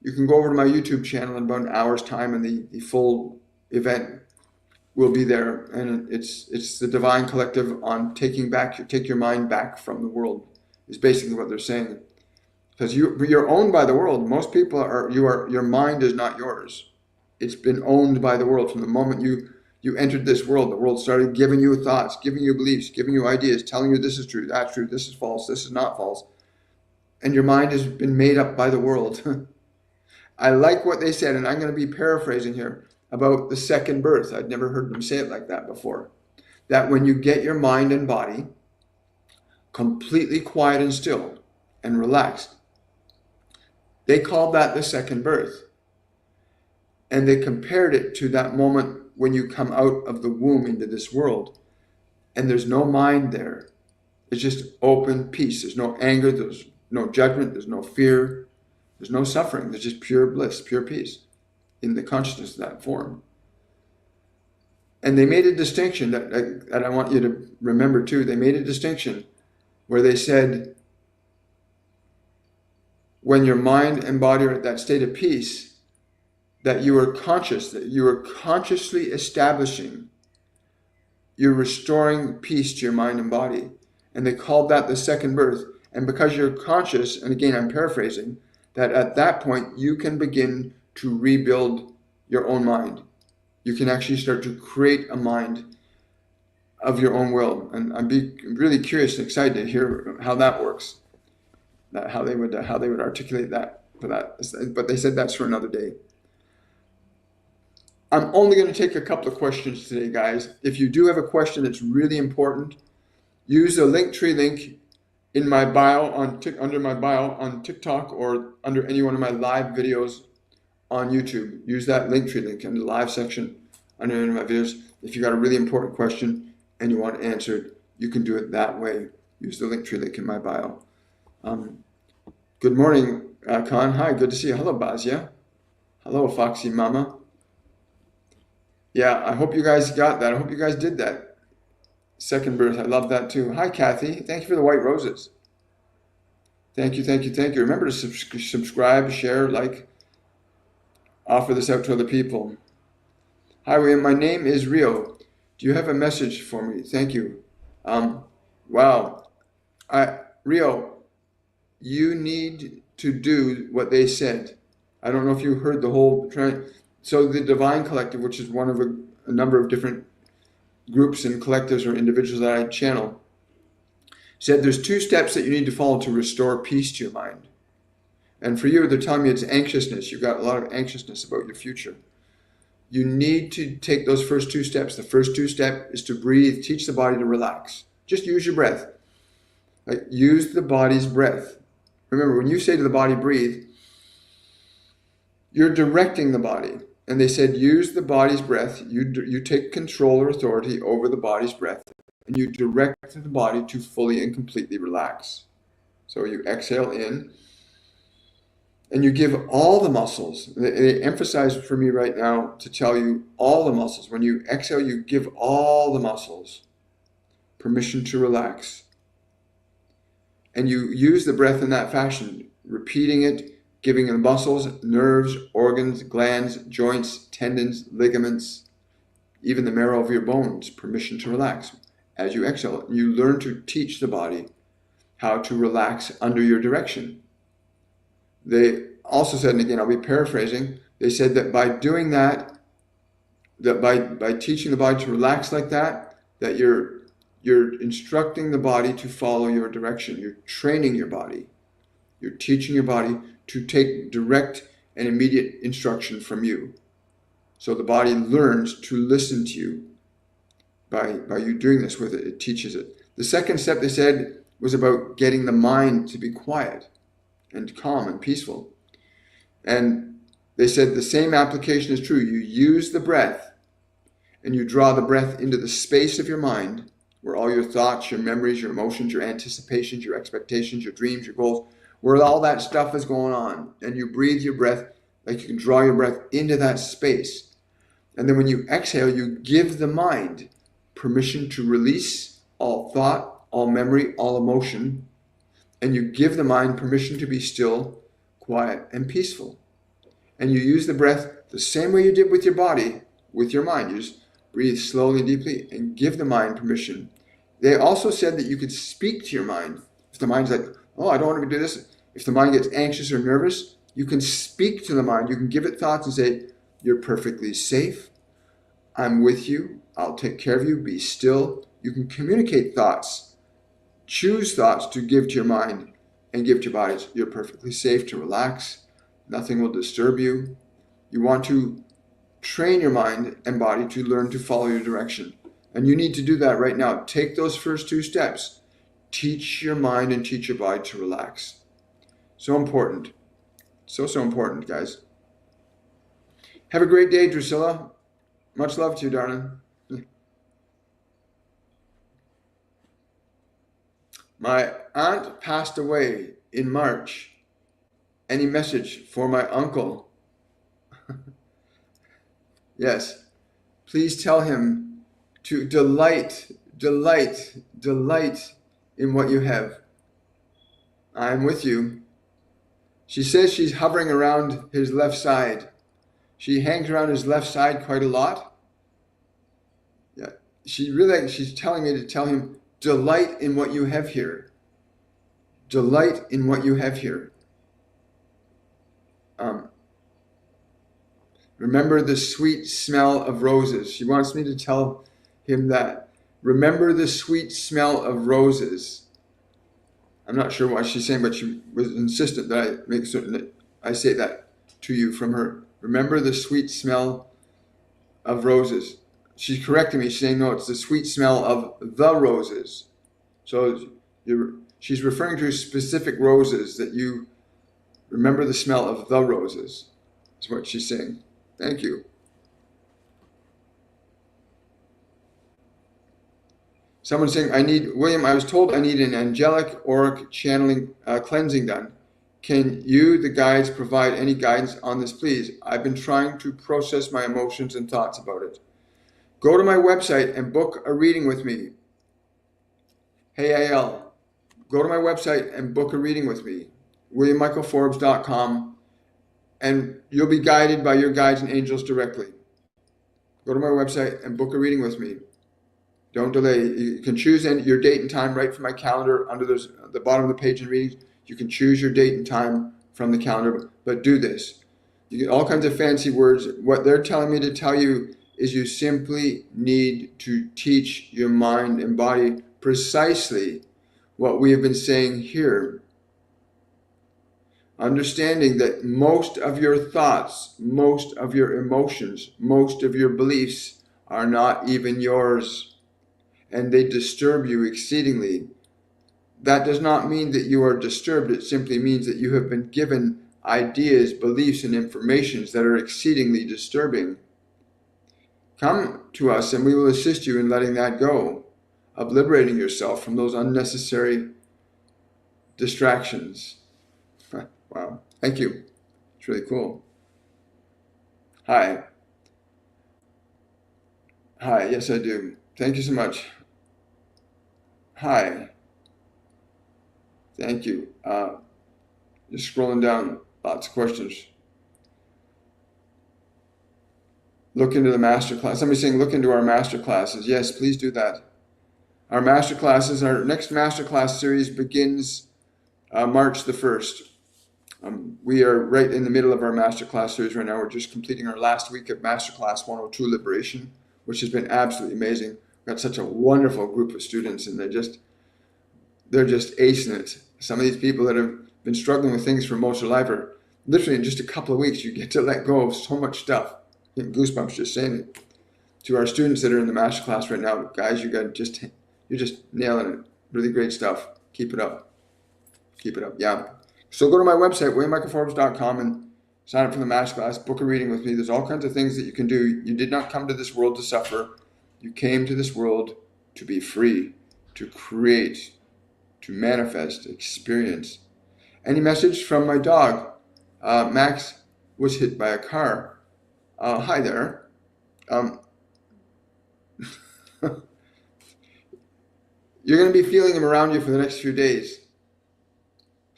you can go over to my YouTube channel in about an hour's time, and the full event will be there. And it's the Divine Collective on take your mind back from the world, is basically what they're saying. Because you're owned by the world. Most people your mind is not yours. It's been owned by the world from the moment you entered this world. The world started giving you thoughts, giving you beliefs, giving you ideas, telling you this is true, that's true, this is false, this is not false. And your mind has been made up by the world. I like what they said, and I'm going to be paraphrasing here, about the second birth. I'd never heard them say it like that before. That when you get your mind and body completely quiet and still and relaxed, they called that the second birth. And they compared it to that moment when you come out of the womb into this world. And there's no mind there. It's just open peace. There's no anger. There's no judgment. There's no fear. There's no suffering. There's just pure bliss, pure peace in the consciousness of that form. And they made a distinction that I want you to remember too. They made a distinction where they said, when your mind and body are at that state of peace, that you are conscious, that you are consciously establishing, you're restoring peace to your mind and body. And they called that the second birth. And because you're conscious, and again, I'm paraphrasing, that at that point, you can begin to rebuild your own mind. You can actually start to create a mind of your own will. And I'd be really curious and excited to hear how that works, how they would articulate that for that. But they said that's for another day. I'm only going to take a couple of questions today, guys. If you do have a question that's really important, use the Linktree link in my bio under my bio on TikTok, or under any one of my live videos on YouTube. Use that Linktree link in the live section under any of my videos. If you got a really important question and you want it answered, you can do it that way. Use the Linktree link in my bio. Good morning, Khan. Hi, good to see you. Hello, Bazia. Hello, Foxy Mama. Yeah, I hope you guys got that. I hope you guys did that. Second birth, I love that too. Hi, Kathy. Thank you for the white roses. Thank you, thank you, thank you. Remember to subscribe, share, like, offer this out to other people. Hi, William. My name is Rio. Do you have a message for me? Thank you. Wow. Rio, you need to do what they said. I don't know if you heard the whole So the Divine Collective, which is one of a number of different groups and collectives or individuals that I channel, said there's 2 steps that you need to follow to restore peace to your mind. And for you, they're telling me it's anxiousness. You've got a lot of anxiousness about your future. You need to take those first 2 steps. The first 2 steps is to breathe, teach the body to relax. Just use your breath. Like, use the body's breath. Remember, when you say to the body, breathe, you're directing the body. And they said, use the body's breath. You take control or authority over the body's breath, and you direct the body to fully and completely relax. So you exhale in, and you give all the muscles. They emphasize for me right now to tell you all the muscles. When you exhale, you give all the muscles permission to relax. And you use the breath in that fashion, repeating it, giving the muscles, nerves, organs, glands, joints, tendons, ligaments, even the marrow of your bones, permission to relax. As you exhale, you learn to teach the body how to relax under your direction. They also said, and again, I'll be paraphrasing, they said that by doing that, that by teaching the body to relax like that, that you're instructing the body to follow your direction. You're training your body. You're teaching your body to take direct and immediate instruction from you. So the body learns to listen to you by you doing this with it. It teaches it. The second step, they said, was about getting the mind to be quiet and calm and peaceful. And they said the same application is true. You use the breath and you draw the breath into the space of your mind where all your thoughts, your memories, your emotions, your anticipations, your expectations, your dreams, your goals, where all that stuff is going on. And you breathe your breath like you can draw your breath into that space. And then when you exhale, you give the mind permission to release all thought, all memory, all emotion. And you give the mind permission to be still, quiet, and peaceful. And you use the breath the same way you did with your body, with your mind. You just breathe slowly and deeply and give the mind permission. They also said that you could speak to your mind. If the mind's like, oh, I don't want to do this. If the mind gets anxious or nervous, you can speak to the mind. You can give it thoughts and say, you're perfectly safe. I'm with you. I'll take care of you. Be still. You can communicate thoughts. Choose thoughts to give to your mind and give to your body. You're perfectly safe to relax. Nothing will disturb you. You want to train your mind and body to learn to follow your direction. And you need to do that right now. Take those first two steps. Teach your mind and teach your body to relax. So important. So important, guys. Have a great day, Drusilla. Much love to you, darling. My aunt passed away in March. Any message for my uncle? Yes. Please tell him to delight in what you have. I'm with you. She says she's hovering around his left side. She hangs around his left side quite a lot. Yeah. She's telling me to tell him, delight in what you have here. Delight in what you have here. Remember the sweet smell of roses. She wants me to tell him that. Remember the sweet smell of roses. I'm not sure what she's saying, but she was insistent that I make certain that I say that to you from her. Remember the sweet smell of roses. She's correcting me. She's saying, no, it's the sweet smell of the roses. So she's referring to specific roses, that you remember the smell of the roses, is what she's saying. Thank you. Someone's saying, William, I was told I need an angelic auric channeling cleansing done. Can you, the guides, provide any guidance on this, please? I've been trying to process my emotions and thoughts about it. Go to my website and book a reading with me. Hey, AL, go to my website and book a reading with me, WilliamMichaelForbes.com, and you'll be guided by your guides and angels directly. Go to my website and book a reading with me. Don't delay. You can choose your date and time right from my calendar under the bottom of the page in readings. You can choose your date and time from the calendar, but do this. You get all kinds of fancy words. What they're telling me to tell you is you simply need to teach your mind and body precisely what we have been saying here. Understanding that most of your thoughts, most of your emotions, most of your beliefs are not even yours, and they disturb you exceedingly. That does not mean that you are disturbed. It simply means that you have been given ideas, beliefs, and informations that are exceedingly disturbing. Come to us and we will assist you in letting that go, of liberating yourself from those unnecessary distractions. Wow, thank you. It's really cool. Hi. Hi, yes I do. Thank you so much. Hi. Thank you. Just scrolling down, lots of questions. Look into the master class. Somebody's saying look into our master classes. Yes, please do that. Our master classes, our next master class series begins March the 1st. We are right in the middle of our masterclass series right now. We're just completing our last week of Masterclass 102 Liberation, which has been absolutely amazing. We've got such a wonderful group of students, and they're just acing it. Some of these people that have been struggling with things for most of their life are literally in just a couple of weeks, you get to let go of so much stuff. Getting goosebumps just saying it. To our students that are in the masterclass right now, guys, you're just nailing it. Really great stuff. Keep it up. Keep it up. Yeah. So go to my website, williammichaelforbes.com, and sign up for the masterclass. Book a reading with me. There's all kinds of things that you can do. You did not come to this world to suffer. You came to this world to be free, to create, to manifest, experience. Any message from my dog? Max was hit by a car. Hi there. You're going to be feeling him around you for the next few days.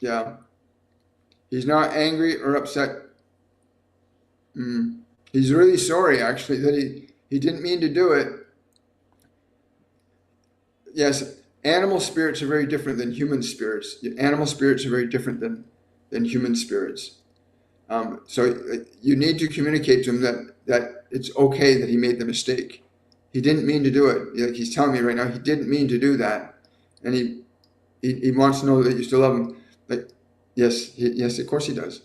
Yeah. He's not angry or upset. He's really sorry, actually, that he didn't mean to do it. Yes, animal spirits are very different than human spirits. Animal spirits are very different than human spirits. So you need to communicate to him that it's okay that he made the mistake. He didn't mean to do it. Like he's telling me right now, he didn't mean to do that. And he wants to know that you still love him. Like, yes, of course he does.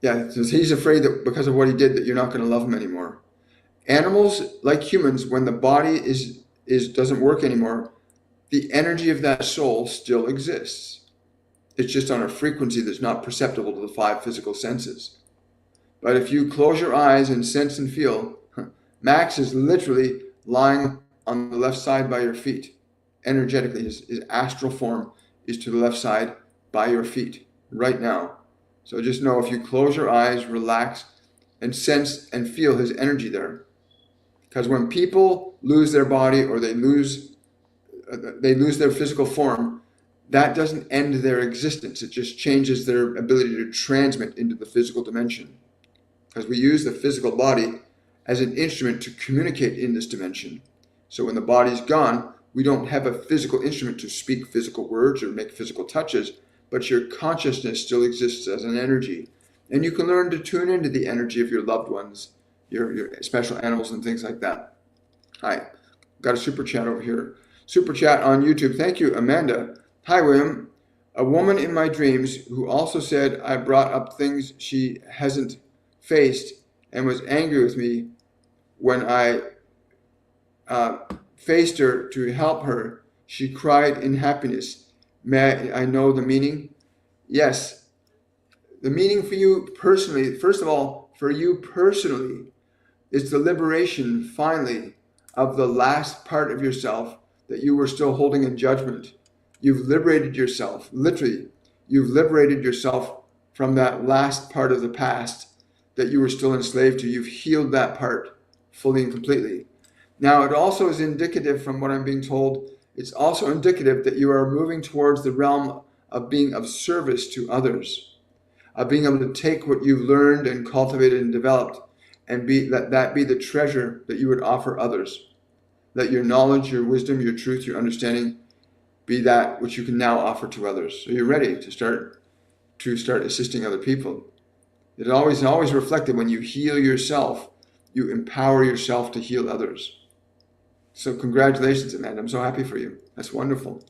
Yeah, so he's afraid that because of what he did, that you're not going to love him anymore. Animals, like humans, when the body doesn't work anymore, the energy of that soul still exists. It's just on a frequency that's not perceptible to the 5 physical senses. But if you close your eyes and sense and feel, Max is literally lying on the left side by your feet. Energetically, his astral form is to the left side by your feet right now. So just know, if you close your eyes, relax, and sense and feel his energy there. Because when people lose their body or they lose their physical form, that doesn't end their existence. It just changes their ability to transmit into the physical dimension. Because we use the physical body as an instrument to communicate in this dimension. So when the body's gone, we don't have a physical instrument to speak physical words or make physical touches, but your consciousness still exists as an energy. And you can learn to tune into the energy of your loved ones, your special animals and things like that. Hi, got a super chat over here. Super chat on YouTube. Thank you, Amanda. Hi, William. A woman in my dreams who also said I brought up things she hasn't faced and was angry with me when I faced her to help her. She cried in happiness. May I know the meaning? Yes. The meaning for you personally, first of all, for you personally, is the liberation, finally, of the last part of yourself that you were still holding in judgment. You've liberated yourself, literally. You've liberated yourself from that last part of the past that you were still enslaved to. You've healed that part fully and completely. Now, it also is indicative, from what I'm being told, it's also indicative that you are moving towards the realm of being of service to others, of being able to take what you've learned and cultivated and developed and let that be the treasure that you would offer others. Let your knowledge, your wisdom, your truth, your understanding be that which you can now offer to others. So you're ready to start assisting other people. It's always reflected when you heal yourself, you empower yourself to heal others. So congratulations, Amanda. I'm so happy for you. That's wonderful.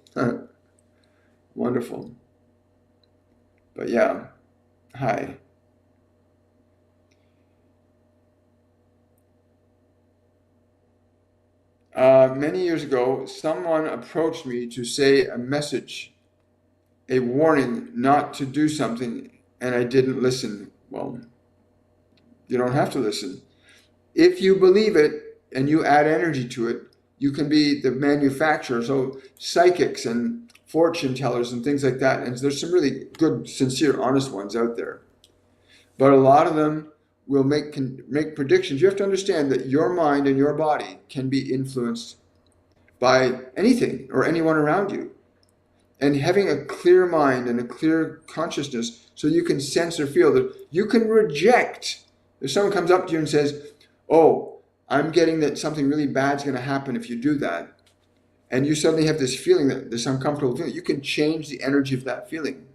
Wonderful. But yeah, hi. Many years ago, someone approached me to say a message, a warning not to do something, and I didn't listen. Well, you don't have to listen. If you believe it and you add energy to it, you can be the manufacturer. So psychics and fortune tellers and things like that, and there's some really good, sincere, honest ones out there. But a lot of them will make predictions. You have to understand that your mind and your body can be influenced by anything or anyone around you. And having a clear mind and a clear consciousness so you can sense or feel that you can reject. If someone comes up to you and says, oh, I'm getting that something really bad's going to happen if you do that, and you suddenly have this feeling, this uncomfortable feeling, you can change the energy of that feeling.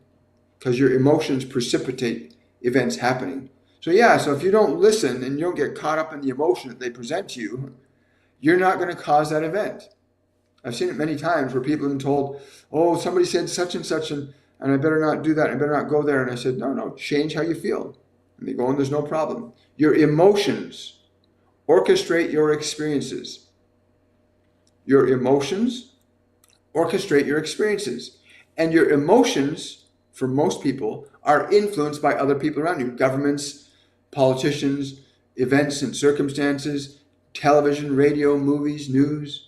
because your emotions precipitate events happening. So yeah, so if you don't listen and you don't get caught up in the emotion that they present to you, you're not going to cause that event. I've seen it many times where people have been told, oh, somebody said such and such, and I better not do that, I better not go there. And I said, no, change how you feel. And they go, and there's no problem. Your emotions orchestrate your experiences. Your emotions orchestrate your experiences. And your emotions, for most people, are influenced by other people around you. Governments, politicians, events and circumstances, television, radio, movies, news.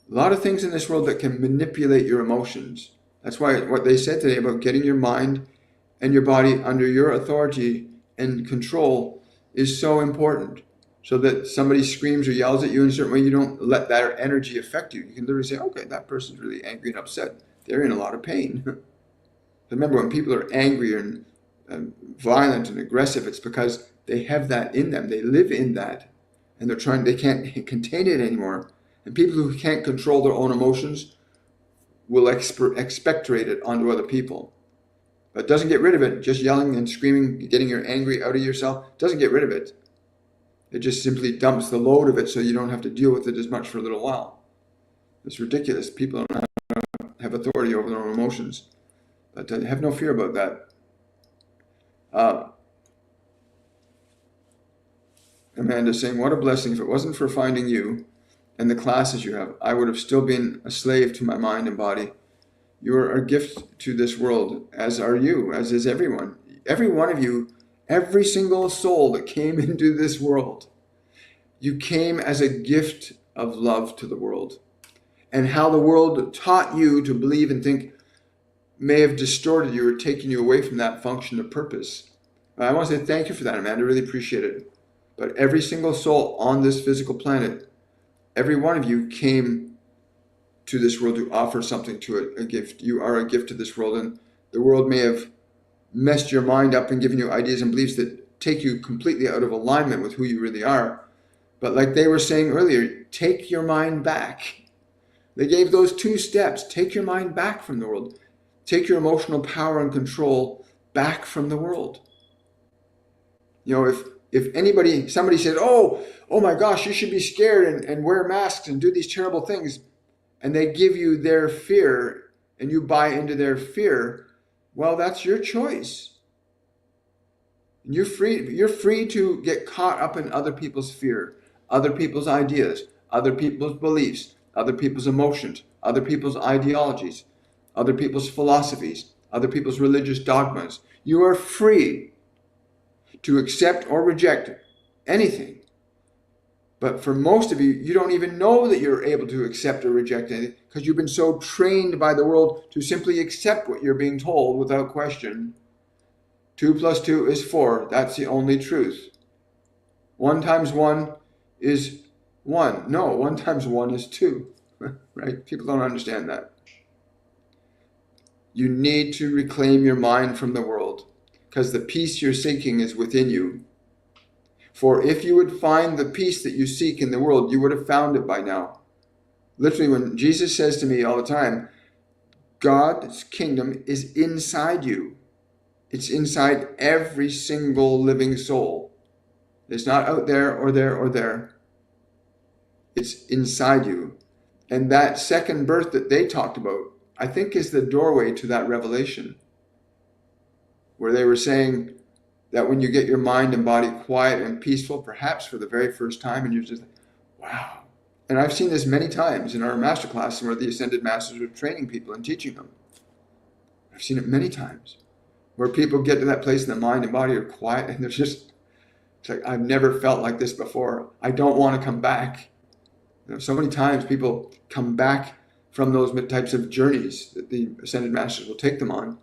A lot of things in this world that can manipulate your emotions. That's why what they said today about getting your mind and your body under your authority and control is so important. So that somebody screams or yells at you in a certain way, you don't let that energy affect you. You can literally say, okay, that person's really angry and upset. They're in a lot of pain. Remember, when people are angry and violent and aggressive, it's because they have that in them. They live in that. And they can't contain it anymore. And people who can't control their own emotions will expectorate it onto other people. But it doesn't get rid of it. Just yelling and screaming, getting your angry out of yourself, doesn't get rid of it. It just simply dumps the load of it so you don't have to deal with it as much for a little while. It's ridiculous. People don't have authority over their own emotions. But have no fear about that. Amanda's saying, what a blessing. If it wasn't for finding you and the classes you have, I would have still been a slave to my mind and body. You are a gift to this world, as are you, as is everyone. Every one of you, every single soul that came into this world, you came as a gift of love to the world. And how the world taught you to believe and think may have distorted you or taken you away from that function of purpose. I want to say thank you for that, Amanda. I really appreciate it. But every single soul on this physical planet, every one of you came to this world to offer something to it, a gift. You are a gift to this world, and the world may have messed your mind up and given you ideas and beliefs that take you completely out of alignment with who you really are. But like they were saying earlier, take your mind back. They gave those 2 steps. Take your mind back from the world. Take your emotional power and control back from the world. You know, if somebody said, oh my gosh, you should be scared and wear masks and do these terrible things, and they give you their fear and you buy into their fear, well, that's your choice. And you're free to get caught up in other people's fear, other people's ideas, other people's beliefs, other people's emotions, other people's ideologies, other people's philosophies, other people's religious dogmas. You are free to accept or reject anything. But for most of you, you don't even know that you're able to accept or reject anything because you've been so trained by the world to simply accept what you're being told without question. 2 + 2 is 4. That's the only truth. 1 × 1 is 1. No, 1 × 1 is 2. Right? People don't understand that. You need to reclaim your mind from the world because the peace you're seeking is within you. For if you would find the peace that you seek in the world, you would have found it by now. Literally, when Jesus says to me all the time, God's kingdom is inside you. It's inside every single living soul. It's not out there or there or there. It's inside you. And that second birth that they talked about, I think is the doorway to that revelation. Where they were saying that when you get your mind and body quiet and peaceful, perhaps for the very first time, and you're just, wow. And I've seen this many times in our master classes where the Ascended Masters are training people and teaching them. I've seen it many times where people get to that place and the mind and body are quiet and they're just, it's like, I've never felt like this before. I don't want to come back. You know, so many times people come back from those types of journeys that the Ascended Masters will take them on.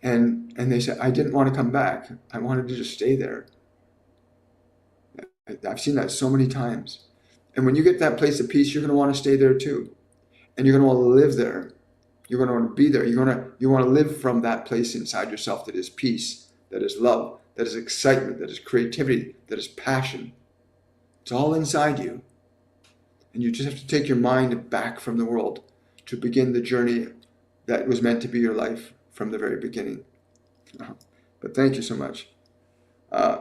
And they say, I didn't want to come back. I wanted to just stay there. I've seen that so many times. And when you get to that place of peace, you're going to want to stay there too. And you're going to want to live there. You're going to want to be there. You want to live from that place inside yourself that is peace, that is love, that is excitement, that is creativity, that is passion. It's all inside you. And you just have to take your mind back from the world to begin the journey that was meant to be your life from the very beginning. But thank you so much. Uh,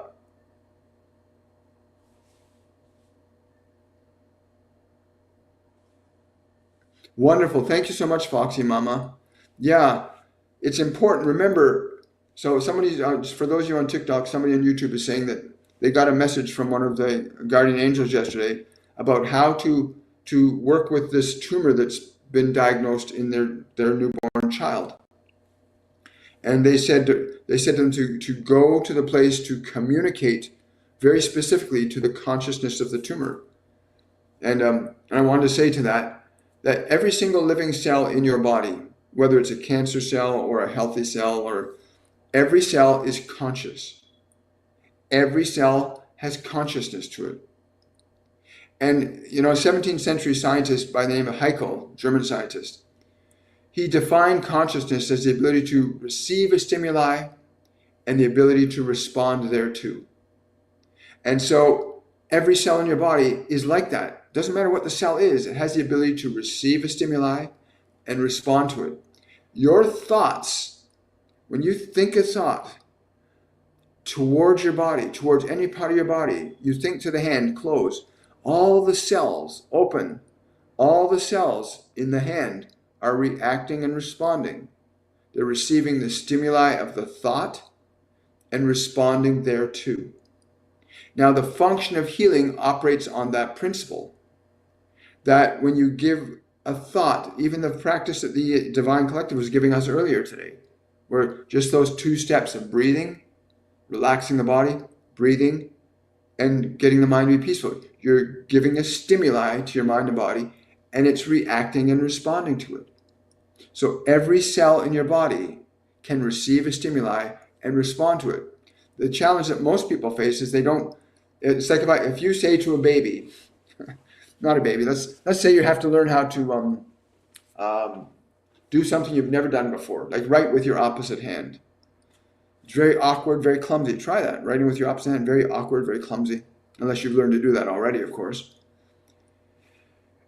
Wonderful. Thank you so much, Foxy Mama. Yeah, it's important. Remember, so somebody, for those of you on TikTok, somebody on YouTube is saying that they got a message from one of the guardian angels yesterday about how to work with this tumor that's been diagnosed in their newborn child. And they said to them to go to the place to communicate very specifically to the consciousness of the tumor. And I wanted to say to that every single living cell in your body, whether it's a cancer cell or a healthy cell, or every cell is conscious. Every cell has consciousness to it. And a 17th century scientist by the name of Haeckel, German scientist, he defined consciousness as the ability to receive a stimuli and the ability to respond thereto. And so every cell in your body is like that. Doesn't matter what the cell is, it has the ability to receive a stimuli and respond to it. Your thoughts, when you think a thought towards your body, towards any part of your body, you think to the hand, close, all the cells open, all the cells in the hand are reacting and responding. They're receiving the stimuli of the thought and responding thereto. Now, the function of healing operates on that principle, that when you give a thought, even the practice that the Divine Collective was giving us earlier today, where just those 2 steps of breathing, relaxing the body, breathing, and getting the mind to be peaceful. You're giving a stimuli to your mind and body, and it's reacting and responding to it. So every cell in your body can receive a stimuli and respond to it. The challenge that most people face is it's like if you say to a baby, not a baby, let's say you have to learn how to do something you've never done before, like write with your opposite hand. It's very awkward, very clumsy. Try that. Writing with your opposite hand, very awkward, very clumsy, unless you've learned to do that already, of course.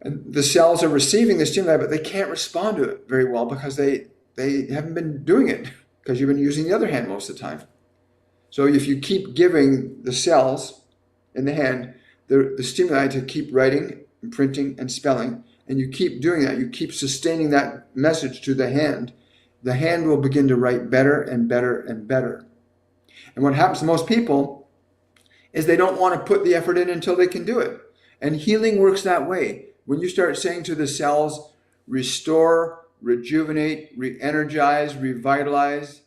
And the cells are receiving the stimuli, but they can't respond to it very well because they haven't been doing it, because you've been using the other hand most of the time. So if you keep giving the cells in the hand the stimuli to keep writing and printing and spelling, and you keep doing that, you keep sustaining that message to the hand will begin to write better and better and better. And what happens to most people is they don't want to put the effort in until they can do it. And healing works that way. When you start saying to the cells, restore, rejuvenate, re-energize, revitalize,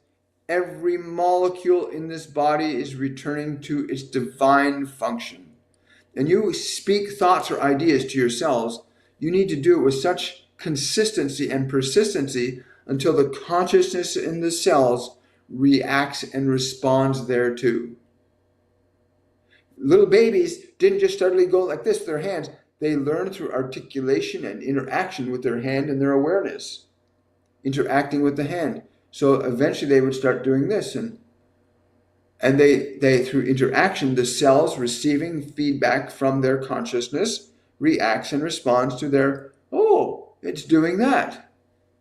every molecule in this body is returning to its divine function. And you speak thoughts or ideas to your cells, you need to do it with such consistency and persistency until the consciousness in the cells reacts and responds thereto. Little babies didn't just suddenly go like this with their hands. They learn through articulation and interaction with their hand and their awareness, interacting with the hand. So eventually they would start doing this, and they through interaction, the cells receiving feedback from their consciousness reacts and responds to their, oh, it's doing that.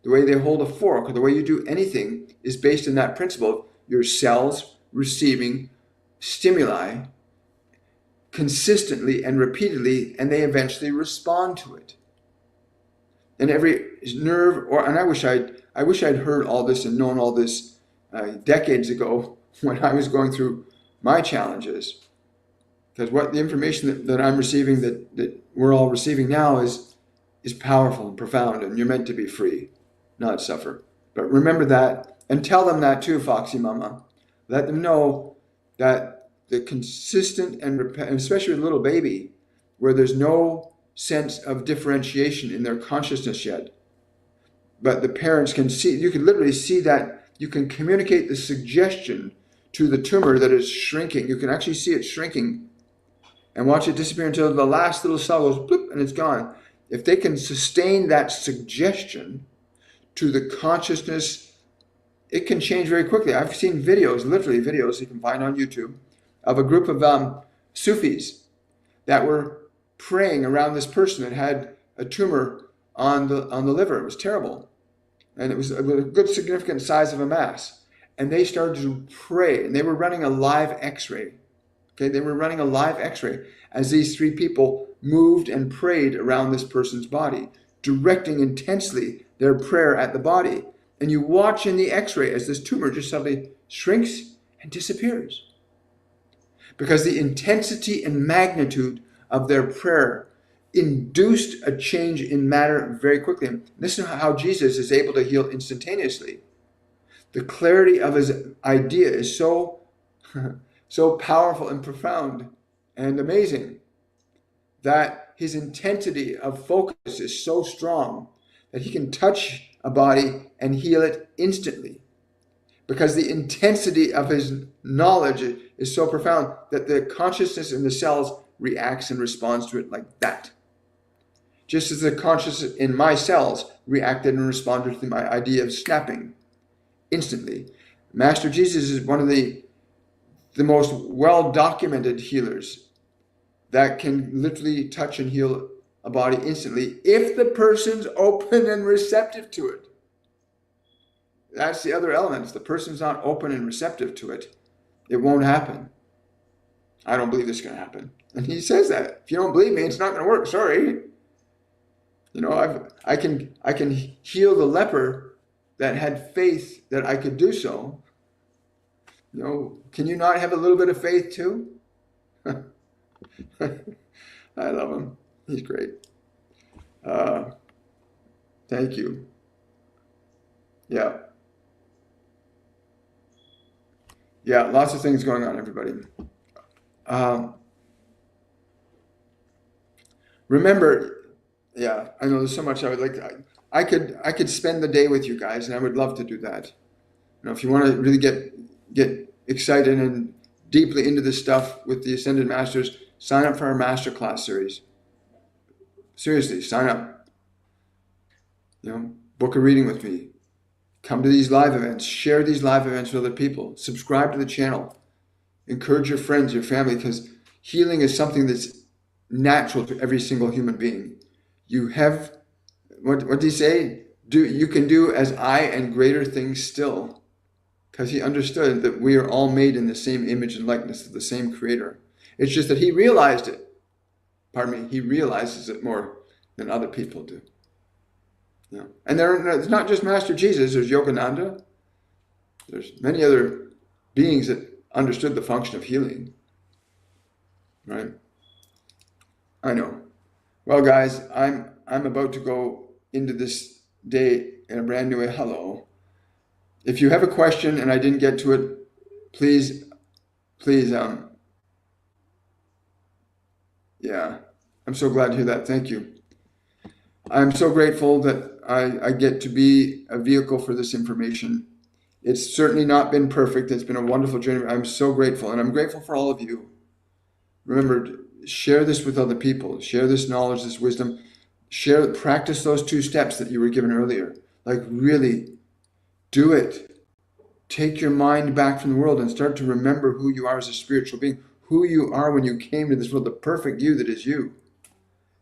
The way they hold a fork or the way you do anything is based on that principle. Your cells receiving stimuli consistently and repeatedly, and they eventually respond to it. And every nerve, and I wish I'd heard all this and known all this decades ago when I was going through my challenges. Because what the information that I'm receiving, that we're all receiving now, is powerful and profound, and you're meant to be free, not suffer. But remember that, and tell them that too, Foxy Mama. Let them know that the consistent and especially with a little baby, where there's no sense of differentiation in their consciousness yet, but the parents can see, you can literally see that, you can communicate the suggestion to the tumor that is shrinking. You can actually see it shrinking and watch it disappear until the last little cell goes bloop and it's gone. If they can sustain that suggestion to the consciousness, it can change very quickly. I've seen videos, literally videos you can find on YouTube, of a group of Sufis that were praying around this person that had a tumor on the liver. It was terrible. And it was a good significant size of a mass. and they started to pray, and they were running a live x-ray. Okay, they were running a live x-ray as these three people moved and prayed around this person's body, directing intensely their prayer at the body. And you watch in the x-ray as this tumor just suddenly shrinks and disappears. Because the intensity and magnitude of their prayer induced a change in matter very quickly. And listen to how Jesus is able to heal instantaneously. The clarity of his idea is so powerful and profound and amazing that his intensity of focus is so strong that he can touch a body and heal it instantly, because the intensity of his knowledge is so profound that the consciousness in the cells reacts and responds to it like that. Just as the consciousness in my cells reacted and responded to my idea of snapping instantly. Master Jesus is one of the most well-documented healers that can literally touch and heal a body instantly if the person's open and receptive to it. That's the other element. If the person's not open and receptive to it, it won't happen. I don't believe this is going to happen. And he says that. If you don't believe me, it's not going to work. Sorry. You know, I can heal the leper that had faith that I could do so. You know, can you not have a little bit of faith too? I love him. He's great. Thank you. Yeah. Yeah, lots of things going on, everybody. Remember, yeah, I know there's so much I would like to, I could spend the day with you guys, and I would love to do that. You know, if you want to really get excited and deeply into this stuff with the Ascended Masters, sign up for our Masterclass series. Seriously, sign up. You know, book a reading with me. Come to these live events. Share these live events with other people. Subscribe to the channel. Encourage your friends, your family, because healing is something that's natural to every single human being. You have, what did he say? You can do as I and greater things still. Because he understood that we are all made in the same image and likeness of the same Creator. It's just that he realized it. He realizes it more than other people do. Yeah. And it's not just Master Jesus. There's Yogananda. There's many other beings that understood the function of healing. Right? I know. Well, guys, I'm about to go into this day in a brand new way. Hello. If you have a question and I didn't get to it, please, yeah, I'm so glad to hear that. Thank you. I'm so grateful that I get to be a vehicle for this information. It's certainly not been perfect. It's been a wonderful journey. I'm so grateful, and I'm grateful for all of you. Remember, share this with other people. Share this knowledge, this wisdom. Practice those 2 steps that you were given earlier. Like, really do it. Take your mind back from the world and start to remember who you are as a spiritual being, who you are when you came to this world, the perfect you that is you.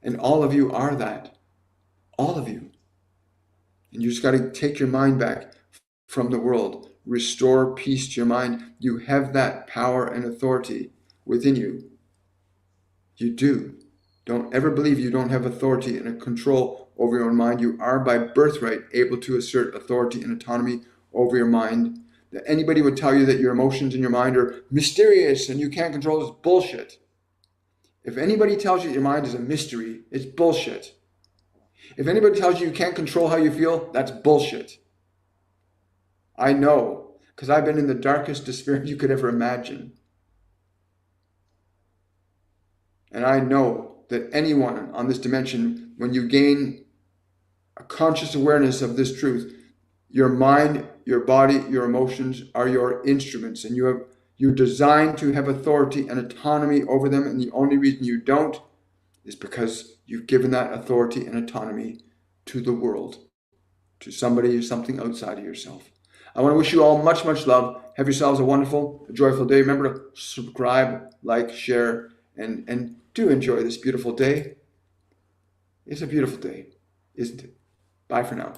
And all of you are that. All of you. And you just got to take your mind back from the world. Restore peace to your mind. You have that power and authority within you. You do. Don't ever believe you don't have authority and a control over your own mind. You are by birthright able to assert authority and autonomy over your mind. That anybody would tell you that your emotions and your mind are mysterious and you can't control is bullshit. If anybody tells you that your mind is a mystery, it's bullshit. If anybody tells you you can't control how you feel, that's bullshit. I know, because I've been in the darkest despair you could ever imagine. And I know that anyone on this dimension, when you gain a conscious awareness of this truth, your mind, your body, your emotions are your instruments, and you're designed to have authority and autonomy over them, and the only reason you don't is because you've given that authority and autonomy to the world, to somebody or something outside of yourself. I want to wish you all much, much love. Have yourselves a wonderful, joyful day. Remember to subscribe, like, share, and do enjoy this beautiful day. It's a beautiful day, isn't it? Bye for now.